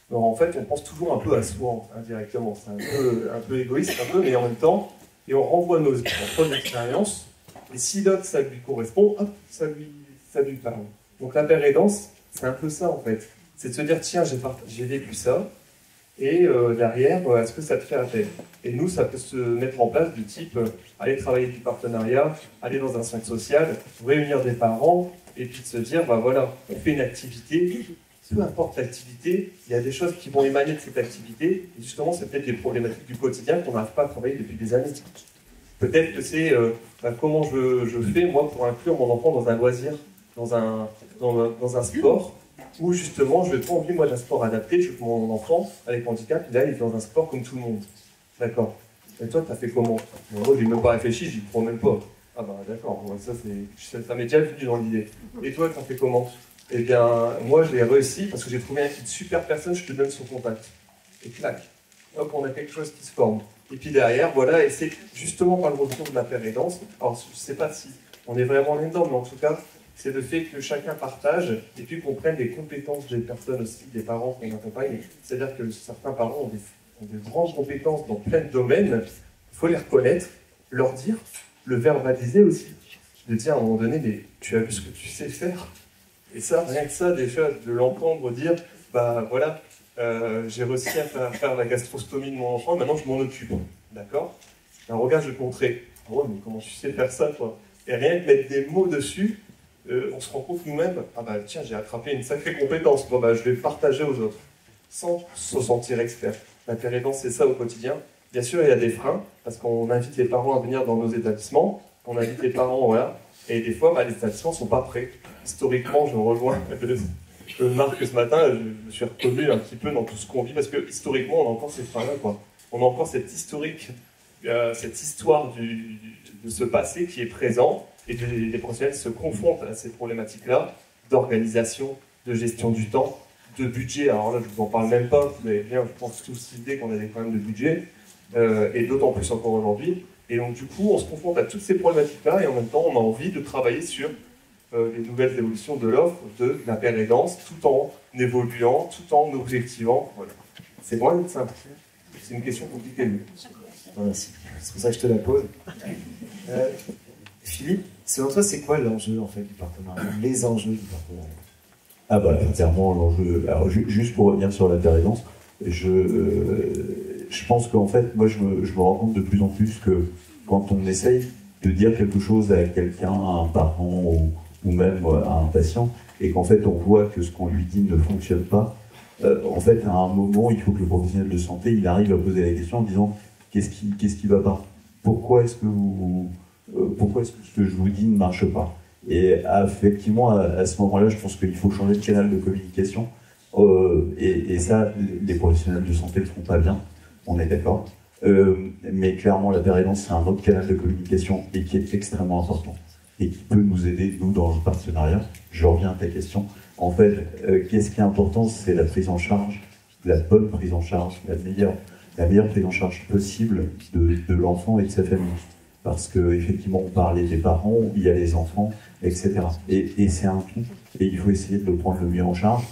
C: Alors, en fait, on pense toujours un peu à soi, indirectement. C'est un peu égoïste, mais en même temps, et on renvoie nos propres expériences. Et si l'autre, ça lui correspond, hop, ça lui parle. Donc la péréquance, c'est un peu ça, en fait. C'est de se dire, tiens, j'ai vécu ça, et derrière, est-ce que ça te fait appel? Et nous, ça peut se mettre en place du type, aller travailler du partenariat, aller dans un centre social, réunir des parents, et puis de se dire, bah voilà, on fait une activité, peu importe l'activité, il y a des choses qui vont émaner de cette activité, et justement, c'est peut-être des problématiques du quotidien qu'on n'arrive pas à travailler depuis des années. Peut-être que c'est comment je fais, moi, pour inclure mon enfant dans un loisir, dans un sport, où justement, je n'ai pas envie, moi, d'un sport adapté. Je veux que mon enfant, avec handicap, il est dans un sport comme tout le monde. D'accord. Et toi, tu as fait comment? Moi, je n'ai même pas réfléchi, je n'y crois même pas. Ah bah d'accord, ça m'est déjà venu dans l'idée. Et toi, tu as fait comment? Eh bien, moi, je l'ai réussi parce que j'ai trouvé une super personne, je te donne son contact. Et clac. Hop, on a quelque chose qui se forme. Et puis derrière, voilà, et c'est justement par le retour de la péréquance. Alors, je ne sais pas si on est vraiment là-dedans, mais en tout cas, c'est le fait que chacun partage et puis qu'on prenne les compétences des personnes aussi, des parents qu'on accompagne. C'est-à-dire que certains parents ont des grandes compétences dans plein de domaines. Il faut les reconnaître, leur dire, le verbaliser aussi. De dire à un moment donné, mais tu as vu ce que tu sais faire. Et ça, rien que ça, déjà, de l'entendre dire, bah voilà, j'ai réussi à faire la gastrostomie de mon enfant, maintenant je m'en occupe. D'accord? Alors regarde, je vais te montrer. Ah ouais, mais comment tu sais faire ça, toi? Et rien que mettre des mots dessus, on se rend compte nous-mêmes, ah bah tiens, j'ai attrapé une sacrée compétence, bon, bah, je vais le partager aux autres, sans se sentir expert. La péréquance, c'est ça au quotidien. Bien sûr, il y a des freins, parce qu'on invite les parents à venir dans nos établissements, on invite les parents, voilà, et des fois, bah, les établissements ne sont pas prêts. Historiquement, je rejoins le Marc ce matin, je me suis reconnu un petit peu dans tout ce qu'on vit, parce que historiquement, on a encore ces freins-là, quoi. On a encore cette histoire de ce passé qui est présent, et les professionnels se confrontent à ces problématiques-là, d'organisation, de gestion du temps, de budget. Alors là, je ne vous en parle même pas, vous avez bien, je pense, tous l'idée qu'on a des problèmes de budget, et d'autant plus encore aujourd'hui. Et donc, du coup, on se confronte à toutes ces problématiques-là, et en même temps, on a envie de travailler sur les nouvelles évolutions de l'offre, de la péréquance, tout en évoluant, tout en objectivant. Voilà. C'est loin d'être simple. C'est une question compliquée.
A: Voilà, c'est pour ça que je te la pose. Philippe, selon toi, c'est quoi l'enjeu en fait du partenariat? Les enjeux du partenariat?
E: Ah bah clairement l'enjeu. Alors juste pour revenir sur la péréquance, je pense qu'en fait, moi je me rends compte de plus en plus que quand on essaye de dire quelque chose à quelqu'un, à un parent ou même à un patient, et qu'en fait on voit que ce qu'on lui dit ne fonctionne pas, en fait à un moment il faut que le professionnel de santé il arrive à poser la question en disant qu'est-ce qui va pas? Pourquoi est-ce que ce que je vous dis ne marche pas? Et effectivement à ce moment-là je pense qu'il faut changer de canal de communication, et ça les professionnels de santé ne le font pas bien, on est d'accord, mais clairement la péréquance c'est un autre canal de communication et qui est extrêmement important et qui peut nous aider, nous, dans le partenariat. Je reviens à ta question. En fait, qu'est-ce qui est important? C'est la prise en charge, la bonne prise en charge, la meilleure la meilleure prise en charge possible de l'enfant et de sa famille. Parce qu'effectivement, on parlait des parents, il y a les enfants, etc. Et c'est un tout, et il faut essayer de le prendre le mieux en charge.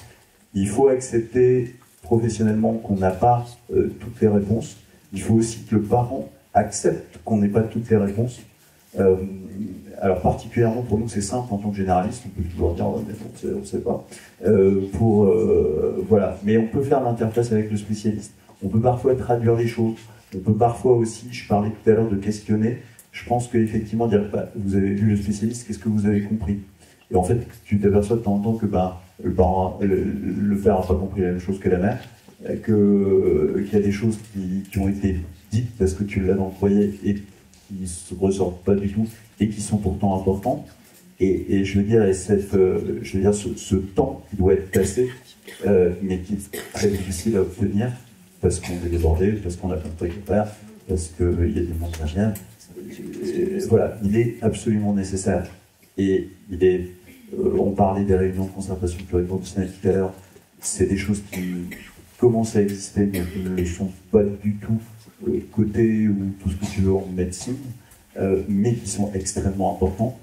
E: Il faut accepter professionnellement qu'on n'a pas toutes les réponses. Il faut aussi que le parent accepte qu'on n'ait pas toutes les réponses. Alors particulièrement pour nous, c'est simple en tant que généraliste, on peut toujours dire mais on ne sait pas. Voilà, mais on peut faire l'interface avec le spécialiste. On peut parfois traduire les choses. On peut parfois aussi, je parlais tout à l'heure de questionner. Je pense qu'effectivement dire vous avez vu le spécialiste, qu'est-ce que vous avez compris? Et en fait, tu t'aperçois de temps en temps que le père n'a pas compris la même chose que la mère, qu'il y a des choses qui ont été dites parce que tu l'as dans le foyer et qui ne se ressortent pas du tout et qui sont pourtant importantes. Et je veux dire, ce temps qui doit être passé, mais qui est très difficile à obtenir parce qu'on est débordé, parce qu'on a plein de trucs à faire, parce qu'il y a des manques derrière. Voilà, il est absolument nécessaire. Et on parlait des réunions de concertation pluriprofessionnelle tout à l'heure, c'est des choses qui commencent à exister, mais qui ne sont pas du tout côté ou tout ce que tu veux en médecine, mais qui sont extrêmement importants.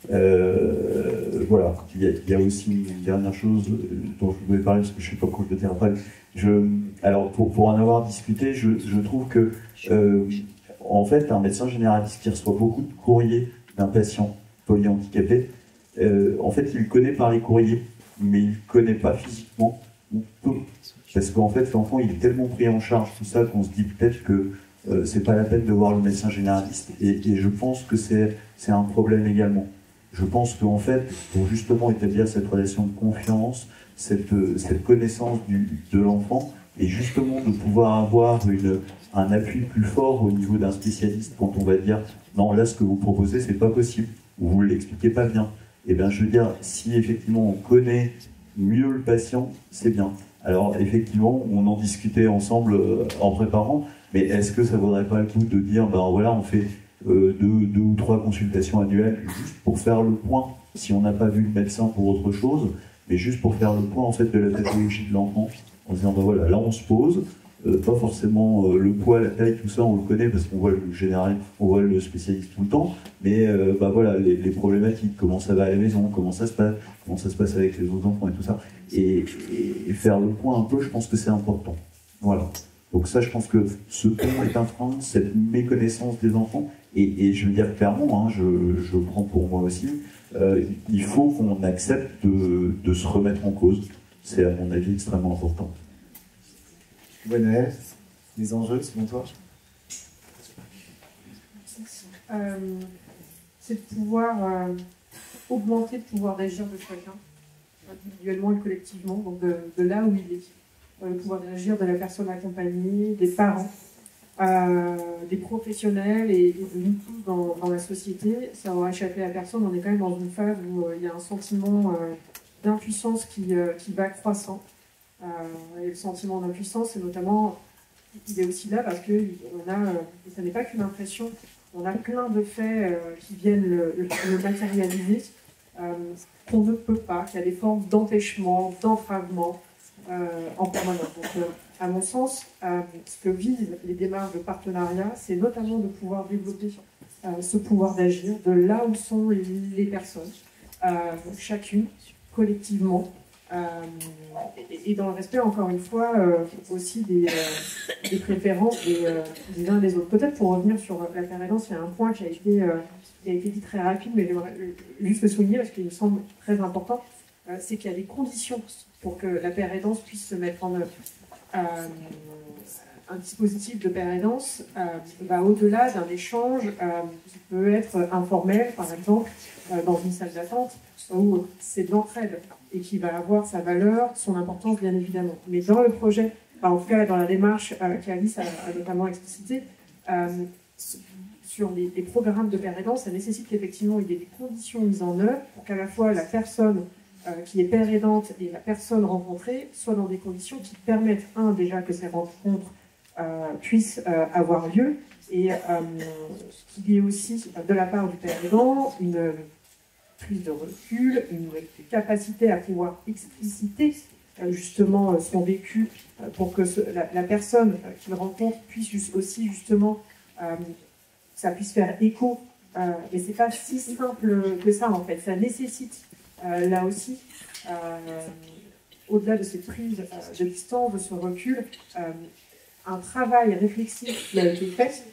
E: Voilà, il y a aussi une dernière chose dont je voulais parler, parce que je ne suis pas coach de thérapeute. Alors, pour en avoir discuté, je trouve que, en fait, un médecin généraliste qui reçoit beaucoup de courriers d'un patient polyhandicapé, en fait, il le connaît par les courriers, mais il ne le connaît pas physiquement, ou peu. Parce qu'en fait, l'enfant, il est tellement pris en charge, tout ça, qu'on se dit peut-être que c'est pas la peine de voir le médecin généraliste. Et je pense que c'est un problème également. Je pense qu'en fait, pour justement établir cette relation de confiance, cette connaissance de l'enfant, et justement de pouvoir avoir un appui plus fort au niveau d'un spécialiste quand on va dire « Non, là, ce que vous proposez, c'est pas possible » ou « Vous ne l'expliquez pas bien ». Eh bien, je veux dire, si effectivement on connaît mieux le patient, c'est bien. Alors, effectivement, on en discutait ensemble en préparant, mais est-ce que ça ne vaudrait pas le coup de dire « Ben voilà, on fait… deux ou trois consultations annuelles juste pour faire le point, si on n'a pas vu le médecin pour autre chose, mais juste pour faire le point en fait de la pathologie de l'enfant, en se disant ben voilà, là on se pose, pas forcément le poids, la taille, tout ça on le connaît parce qu'on voit le général, on voit le spécialiste tout le temps, mais ben voilà, les problématiques, comment ça va à la maison, comment ça se passe avec les autres enfants et tout ça, et faire le point un peu, je pense que c'est important. Voilà. Donc ça, je pense que ce point est un frein, cette méconnaissance des enfants, et je veux dire clairement, hein, je prends pour moi aussi, il faut qu'on accepte de se remettre en cause. C'est à mon avis extrêmement important.
A: Gwenaëlle, les enjeux selon toi?
B: C'est de pouvoir augmenter le pouvoir d'agir de chacun, individuellement et collectivement, donc de là où il est. Le pouvoir d'agir de la personne accompagnée, des parents, des professionnels et de nous tous dans la société. Ça aura échappé à personne, on est quand même dans une phase où il y a un sentiment d'impuissance qui va croissant. Et le sentiment d'impuissance, c'est notamment, il est aussi là parce que et ça n'est pas qu'une impression, on a plein de faits qui viennent le matérialiser, qu'on ne peut pas, qu'il y a des formes d'empêchement, d'entravement, en permanence. Donc, à mon sens, ce que visent les démarches de partenariat, c'est notamment de pouvoir développer ce pouvoir d'agir de là où sont les personnes, chacune, collectivement, et dans le respect, encore une fois, aussi des préférences des uns et des autres. Peut-être pour revenir sur la pérédance, il y a un point qui a été dit très rapide, mais j'aimerais juste le souligner parce qu'il me semble très important, c'est qu'il y a des conditions pour que la pérédance puisse se mettre en œuvre. Un dispositif de pérédance va au-delà d'un échange qui peut être informel, par exemple, dans une salle d'attente, où c'est de l'entraide et qui va avoir sa valeur, son importance, bien évidemment. Mais dans le projet, en tout cas dans la démarche qu'Alice a notamment explicité, sur les programmes de pérédance, ça nécessite qu'effectivement il y ait des conditions mises en œuvre pour qu'à la fois la personne qui est père aidante et la personne rencontrée soient dans des conditions qui permettent, déjà que ces rencontres puissent avoir lieu, et qu'il y ait aussi de la part du père aidant une prise de recul, une capacité à pouvoir expliciter justement son vécu pour que la personne qu'il rencontre puisse aussi justement, ça puisse faire écho. Mais c'est pas si simple que ça en fait. Ça nécessite là aussi, au-delà de cette prise de distance, de ce recul, un travail réflexif qui a été fait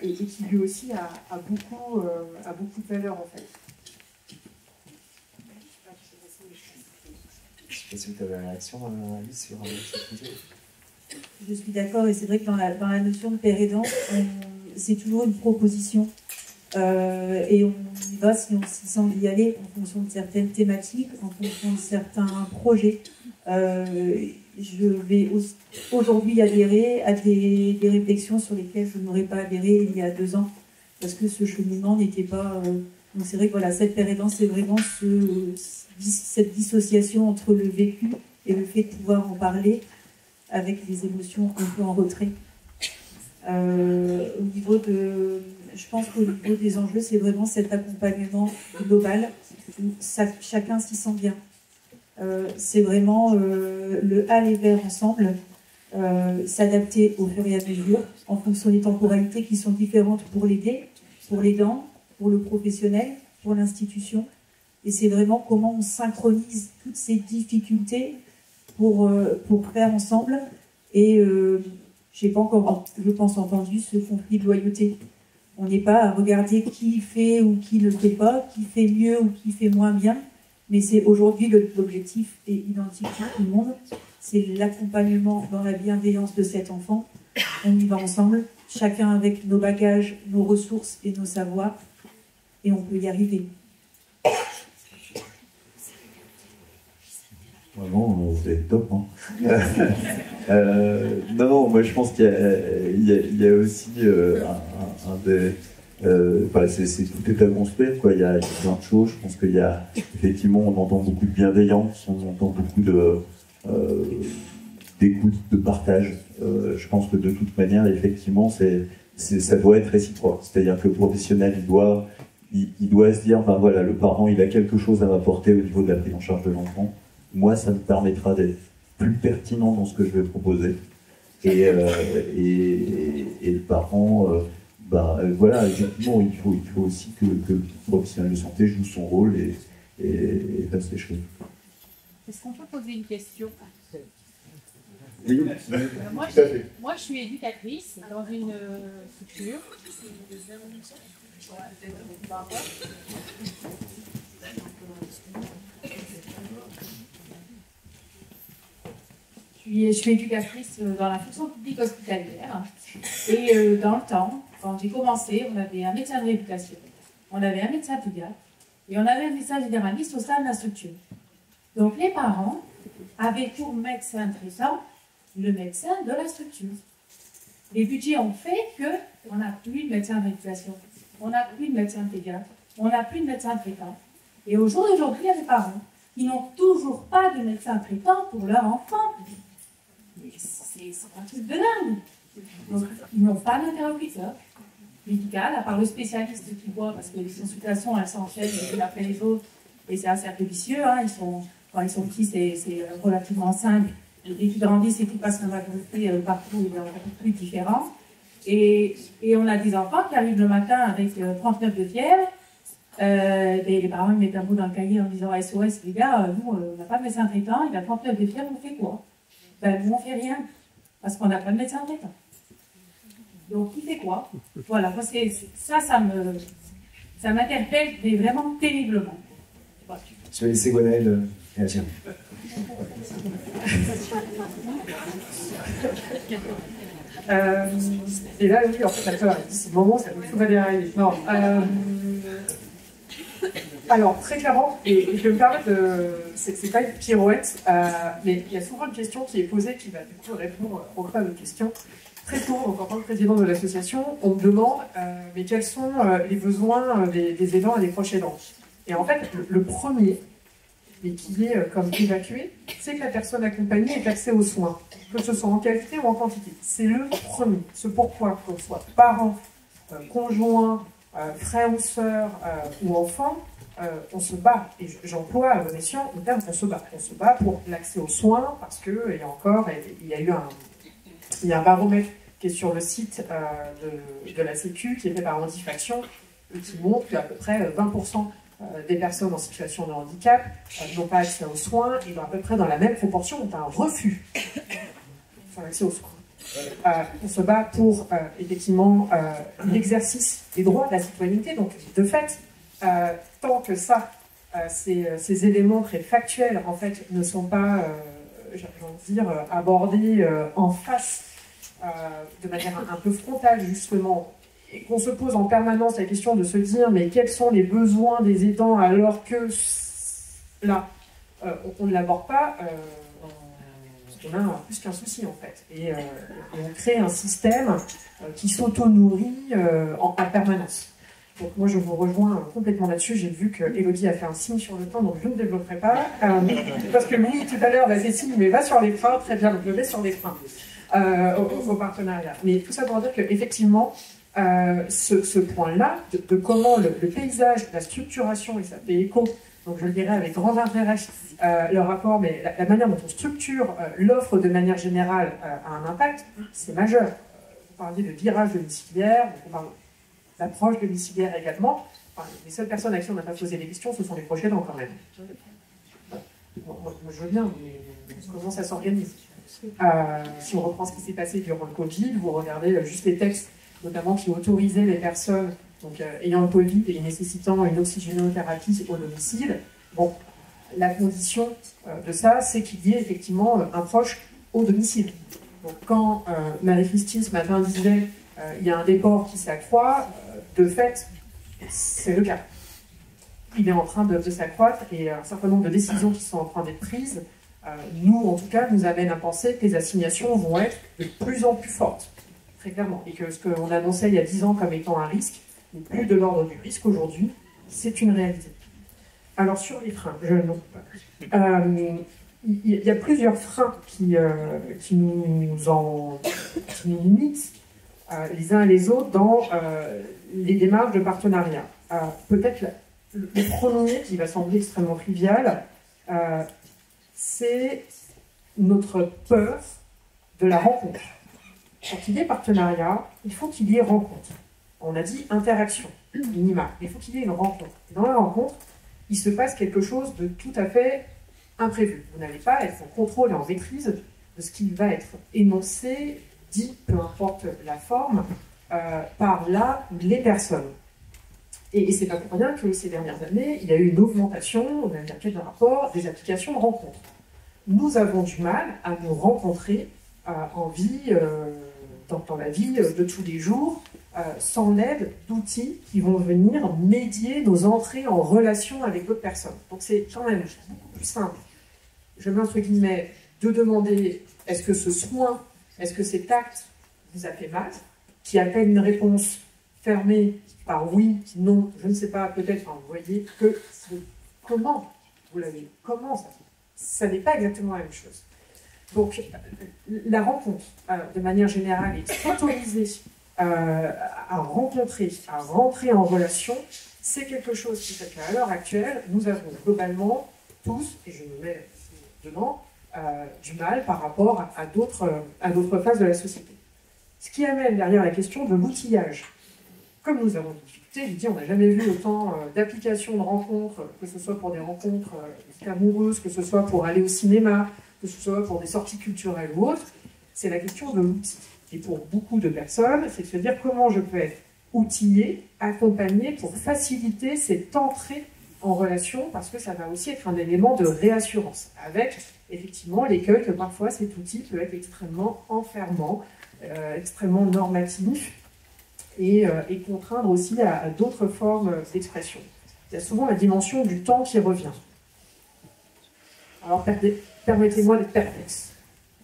B: et qui lui aussi a beaucoup de valeur en fait.
A: Je sais pas si vous avez une réaction, Alice, sur ce sujet.
D: Je suis d'accord, et c'est vrai que dans la notion de père aidant, c'est toujours une proposition. Et on y va si on se sent d'y aller en fonction de certaines thématiques, en fonction de certains projets. Je vais aujourd'hui adhérer à des réflexions sur lesquelles je n'aurais pas adhéré il y a 2 ans, parce que ce cheminement n'était pas... Donc c'est vrai que voilà, cette père aidant, c'est vraiment cette dissociation entre le vécu et le fait de pouvoir en parler avec des émotions un peu en retrait. Je pense qu'au niveau des enjeux, c'est vraiment cet accompagnement global où chacun s'y sent bien. C'est vraiment le aller vers ensemble, s'adapter au fur et à mesure en fonction des temporalités qui sont différentes pour l'aider, pour l'aidant, pour le professionnel, pour l'institution. Et c'est vraiment comment on synchronise toutes ces difficultés pour faire ensemble. Et je n'ai pas encore, je pense, entendu ce conflit de loyauté. On n'est pas à regarder qui fait ou qui ne le fait pas, qui fait mieux ou qui fait moins bien, mais c'est aujourd'hui l'objectif est identique pour tout le monde. C'est l'accompagnement dans la bienveillance de cet enfant. On y va ensemble, chacun avec nos bagages, nos ressources et nos savoirs, et on peut y arriver.
E: Vraiment, vous êtes top. Hein. Non, moi je pense qu'il y a aussi un des... c'est tout est à construire, quoi. Il y a plein de choses. Je pense qu'il y a, effectivement, on entend beaucoup de bienveillance, on entend beaucoup d'écoute, de partage. Je pense que de toute manière, effectivement, ça doit être réciproque. C'est-à-dire que le professionnel, il doit se dire, ben voilà, le parent, il a quelque chose à m'apporter au niveau de la prise en charge de l'enfant. Moi, ça me permettra d'être plus pertinent dans ce que je vais proposer. Et le parent, voilà, effectivement, il faut aussi que le professionnel de santé joue son rôle et fasse les choses.
F: Est-ce qu'on peut poser une question?
E: Oui,
F: moi, je suis éducatrice dans une structure. Je suis éducatrice dans la fonction publique hospitalière. Et dans le temps, quand j'ai commencé, on avait un médecin de rééducation, on avait un médecin pédiatre et on avait un médecin généraliste au sein de la structure. Donc les parents avaient pour médecin traitant le médecin de la structure. Les budgets ont fait qu'on n'a plus de médecin de rééducation, on n'a plus de médecin pédiatre, on n'a plus de médecin traitant. Et au jour d'aujourd'hui, il y a des parents qui n'ont toujours pas de médecin traitant pour leur enfant. C'est un truc de dingue. Donc, ils n'ont pas d'interlocuteur médical, à part le spécialiste qui voit, parce que les consultations, elles s'enchaînent les unes après les autres, et c'est un cercle vicieux. Hein. Quand ils sont petits, c'est relativement simple. Et dès qu'ils grandissent et qu'ils passent la majorité partout, il y a un peu plus différent. Et on a des enfants qui arrivent le matin avec 39 de fièvre. Les parents ils mettent un mot dans le cahier en disant SOS, les gars, nous, on n'a pas de médecin traitant, il a 39 de fièvre, on fait quoi? Nous, on fait rien, parce qu'on n'a pas de médecin traitant. Donc, qui fait quoi? Voilà, moi, ça m'interpelle, mais vraiment terriblement.
A: Je vais laisser Gwenaëlle réagir.
B: Et là, oui, en fait, à ce moment, ça me tout arriver. Non. Alors, très clairement, et je vais me permettre de... C'est pas une pirouette, mais il y a souvent une question qui est posée qui va du coup répondre au grave de questions. Très tôt, donc en tant que président de l'association, on me demande mais quels sont les besoins des aidants et des proches aidants. Et en fait, le premier, mais qui est comme évacué, c'est que la personne accompagnée ait accès aux soins, que ce soit en qualité ou en quantité. C'est le premier. Ce pourquoi, que ce soit parents, conjoints, frères ou sœurs ou enfants, on se bat, et j'emploie à bon escient le terme on se bat. On se bat pour l'accès aux soins, parce qu'il y a encore, il y a un baromètre qui est sur le site de la Sécu, qui est fait par Handifaction, et qui montre qu'à peu près 20% des personnes en situation de handicap n'ont pas accès aux soins, et à peu près dans la même proportion ont un refus sur l'accès aux soins. On se bat pour effectivement l'exercice des droits de la citoyenneté, donc de fait, tant que ça, ces éléments très factuels en fait ne sont pas, j'ai envie de dire, abordés en face, de manière un peu frontale justement, et qu'on se pose en permanence la question de se dire mais quels sont les besoins des aidants alors que là, on ne l'aborde pas, on a plus qu'un souci en fait. Et on crée un système qui s'auto-nourrit en permanence. Donc moi je vous rejoins complètement là-dessus. J'ai vu que Élodie a fait un signe sur le temps, donc je ne développerai pas. Parce que oui, tout à l'heure, c'est signe, mais va sur les freins, très bien, donc je vais sur les freins au partenariat. Mais tout ça pour dire qu'effectivement, ce point-là, de comment le paysage, la structuration, et ça fait écho, donc je le dirais avec grand intérêt, le rapport, mais la manière dont on structure l'offre de manière générale a un impact, c'est majeur. Vous parliez de virage domiciliaire, on parle d'approche domiciliaire également. Enfin, les seules personnes à qui on n'a pas posé des questions, ce sont les proches aidants quand même. Moi, je veux bien, mais comment ça s'organise? Si on reprend ce qui s'est passé durant le Covid, vous regardez juste les textes, notamment qui autorisaient les personnes donc, ayant le Covid et nécessitant une oxygénothérapie au domicile. Bon, la condition de ça, c'est qu'il y ait effectivement un proche au domicile. Donc, quand Marie-Christine ce matin disait il y a un déport qui s'accroît, de fait, c'est le cas. Il est en train de s'accroître et un certain nombre de décisions qui sont en train d'être prises, nous, en tout cas, nous amènent à penser que les assignations vont être de plus en plus fortes, très clairement. Et que ce qu'on annonçait il y a 10 ans comme étant un risque n'est plus de l'ordre du risque aujourd'hui, c'est une réalité. Alors, sur les freins, il y a plusieurs freins qui nous limitent les uns et les autres dans les démarches de partenariat. Peut-être le premier, qui va sembler extrêmement trivial, c'est notre peur de la rencontre. Pour qu'il y ait partenariat, il faut qu'il y ait rencontre. On a dit interaction minimale. Il faut qu'il y ait une rencontre. Et dans la rencontre, il se passe quelque chose de tout à fait imprévu. Vous n'allez pas être en contrôle et en maîtrise de ce qui va être énoncé, dit, peu importe la forme, par là les personnes. Et c'est pas pour rien que ces dernières années, il y a eu une augmentation, on a marqué le rapport, des applications de rencontres. Nous avons du mal à nous rencontrer en vie, dans la vie de tous les jours, sans l'aide d'outils qui vont venir médier nos entrées en relation avec d'autres personnes. Donc c'est quand même beaucoup plus simple, je mets entre guillemets, de demander est-ce que ce soin, est-ce que cet acte vous a fait mal, qui appelle une réponse fermée par oui, non, je ne sais pas, peut-être, enfin, vous voyez que comment vous l'avez, comment ça n'est pas exactement la même chose. Donc la rencontre, de manière générale, est s'autoriser à rencontrer, à rentrer en relation, c'est quelque chose qui fait qu'à l'heure actuelle, nous avons globalement tous, et je me mets dedans, du mal par rapport à d'autres phases de la société. Ce qui amène derrière la question de l'outillage. Comme nous avons des difficultés, je dis, on n'a jamais vu autant d'applications de rencontres, que ce soit pour des rencontres amoureuses, que ce soit pour aller au cinéma, que ce soit pour des sorties culturelles ou autres, c'est la question de l'outil. Et pour beaucoup de personnes, c'est de se dire comment je peux être outillé, accompagné pour faciliter cette entrée en relation, parce que ça va aussi être un élément de réassurance, avec effectivement l'écueil que parfois cet outil peut être extrêmement enfermant, extrêmement normatif, et contraindre aussi à d'autres formes d'expression. Il y a souvent la dimension du temps qui revient. Alors permettez-moi d'être perplexe.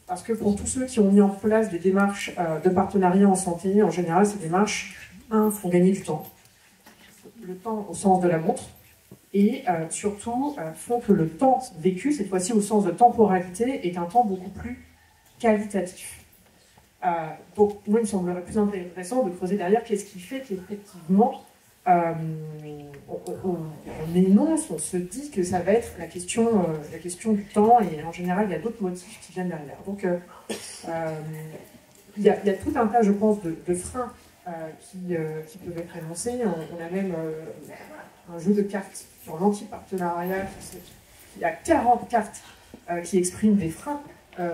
B: Parce que pour tous ceux qui ont mis en place des démarches de partenariat en santé, en général, ces démarches, font gagner du temps. Le temps au sens de la montre, et surtout font que le temps vécu, cette fois-ci au sens de temporalité, est un temps beaucoup plus qualitatif. Donc, moi, il me semblerait plus intéressant de creuser derrière qu'est-ce qui fait qu'effectivement, on énonce, on se dit que ça va être la question du temps, et en général, il y a d'autres motifs qui viennent derrière. Donc, il y a tout un tas, je pense, de freins qui peuvent être énoncés. On a même un jeu de cartes sur l'anti-partenariat. Il y a 40 cartes qui expriment des freins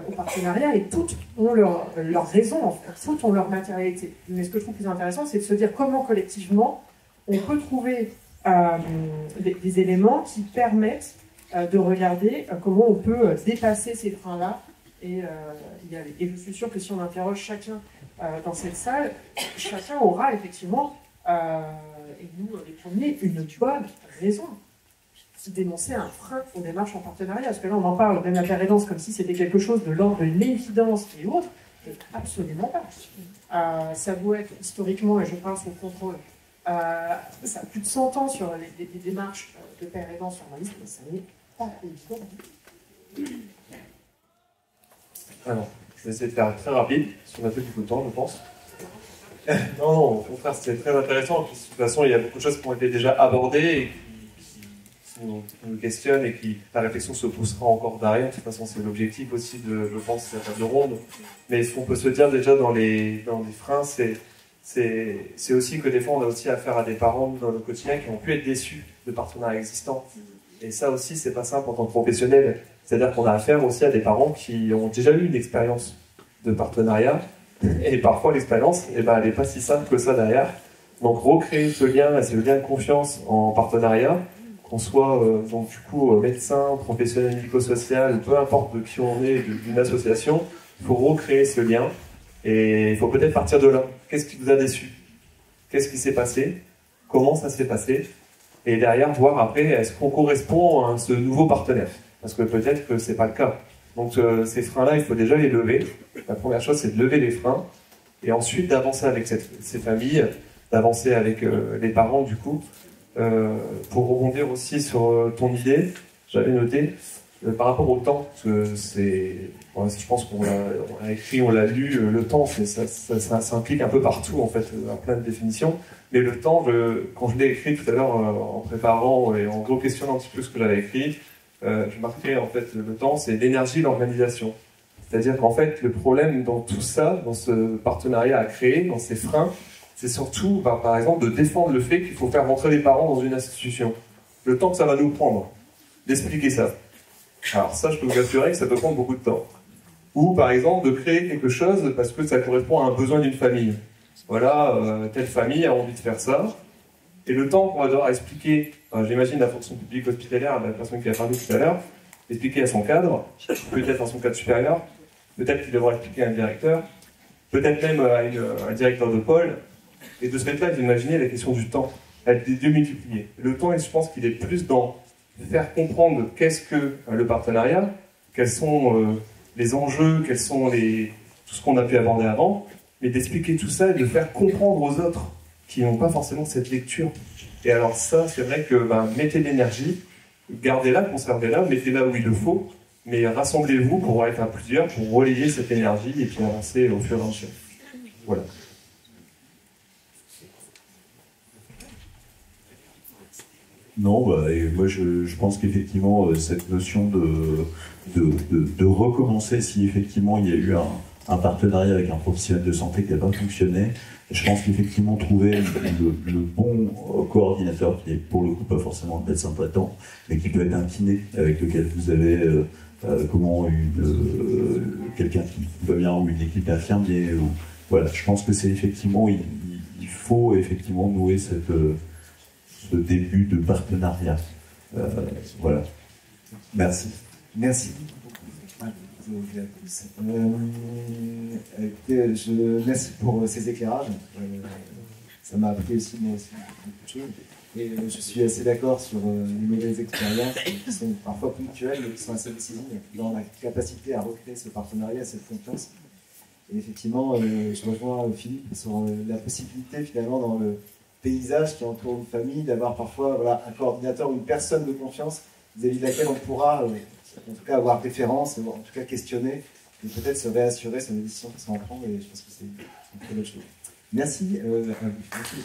B: au partenariat, et toutes ont leur raison, en fait. Toutes ont leur matérialité. Mais ce que je trouve plus intéressant, c'est de se dire comment collectivement on peut trouver des éléments qui permettent de regarder comment on peut dépasser ces freins-là et y aller. Et je suis sûre que si on interroge chacun dans cette salle, chacun aura effectivement, et nous les premiers, une bonne raison de dénoncer un frein aux démarches en partenariat. Parce que là, on en parle, même la pérédance, comme si c'était quelque chose de l'ordre de l'évidence et autres. Absolument pas. Ça doit être historiquement, et je parle sous contrôle, ça a plus de 100 ans sur les démarches de pérédance sur la liste, mais ça n'est pas évident.
C: Alors, je vais essayer de faire très rapide, parce qu'on a peu du temps, je pense. Non, au contraire, c'était très intéressant. De toute façon, il y a beaucoup de choses qui ont été déjà abordées et qui nous questionnent, et qui la réflexion se poussera encore derrière. De toute façon, c'est l'objectif aussi de, je pense, cette table ronde. Mais ce qu'on peut se dire déjà dans les freins, c'est aussi que des fois, on a aussi affaire à des parents dans le quotidien qui ont pu être déçus de partenariats existants. Et ça aussi, c'est pas simple en tant que professionnel. C'est-à-dire qu'on a affaire aussi à des parents qui ont déjà eu une expérience de partenariat. Et parfois, l'expérience, elle n'est pas si simple que ça derrière. Donc, recréer ce lien de confiance en partenariat, qu'on soit donc du coup médecin, professionnel médico-social, peu importe de qui on est, d'une association, il faut recréer ce lien. Et il faut peut-être partir de là. Qu'est-ce qui vous a déçu? Qu'est-ce qui s'est passé? Comment ça s'est passé? Et derrière, voir après, est-ce qu'on correspond à ce nouveau partenaire? Parce que peut-être que c'est pas le cas. Donc ces freins-là, il faut déjà les lever. La première chose, c'est de lever les freins. Et ensuite, d'avancer avec ces familles, d'avancer avec les parents, du coup. Pour rebondir aussi sur ton idée, j'avais noté, par rapport au temps, je pense qu'on l'a écrit, on l'a lu, le temps, ça s'implique un peu partout, en fait, à plein de définitions. Mais le temps, quand je l'ai écrit tout à l'heure en préparant et en questionnant un petit peu ce que j'avais écrit, je marquais, en fait, le temps, c'est l'énergie, l'organisation. C'est-à-dire qu'en fait, le problème dans tout ça, dans ce partenariat à créer, dans ces freins, c'est surtout, par exemple, de défendre le fait qu'il faut faire rentrer les parents dans une institution. Le temps que ça va nous prendre, d'expliquer ça. Alors ça, je peux vous assurer que ça peut prendre beaucoup de temps. Ou, par exemple, de créer quelque chose parce que ça correspond à un besoin d'une famille. Voilà, telle famille a envie de faire ça. Et le temps qu'on va devoir expliquer, j'imagine la fonction publique hospitalière, la personne qui a parlé tout à l'heure, expliquer à son cadre, peut-être à son cadre supérieur, peut-être qu'il devra expliquer à un directeur, peut-être même à un directeur de pôle. Et de ce fait-là, vous imaginez la question du temps, elle est démultipliée. Le temps, je pense qu'il est plus dans faire comprendre qu'est-ce que le partenariat, quels sont les enjeux, quels sont tout ce qu'on a pu aborder avant, mais d'expliquer tout ça et de faire comprendre aux autres qui n'ont pas forcément cette lecture. Et alors ça, c'est vrai que mettez l'énergie, gardez-la, conservez-la, mettez-la où il le faut, mais rassemblez-vous pour être à plusieurs, pour relayer cette énergie et puis avancer au fur et à mesure. Voilà.
E: Non, et moi je pense qu'effectivement cette notion de recommencer, si effectivement il y a eu un partenariat avec un professionnel de santé qui n'a pas fonctionné, je pense qu'effectivement trouver le bon coordinateur, qui est pour le coup pas forcément le médecin traitant, mais qui peut être un kiné avec lequel vous avez quelqu'un qui va bien, ou une équipe d'infirmiers, voilà, je pense que c'est effectivement, il faut effectivement nouer ce début de partenariat. Voilà. Merci.
A: Merci. Merci pour ces éclairages. Ça m'a appris aussi, moi aussi, beaucoup de choses. Et je suis assez d'accord sur les mauvaises expériences qui sont parfois ponctuelles, mais qui sont assez décisives dans la capacité à recréer ce partenariat, cette confiance. Et effectivement, je rejoins Philippe sur la possibilité, finalement, dans le paysage qui entoure une famille, d'avoir parfois un coordinateur ou une personne de confiance vis-à-vis de laquelle on pourra, en tout cas, avoir référence, en tout cas questionner, et peut-être se réassurer sur les décisions qui sont en prendre, et je pense que c'est une très bonne chose. Merci à vous. Merci.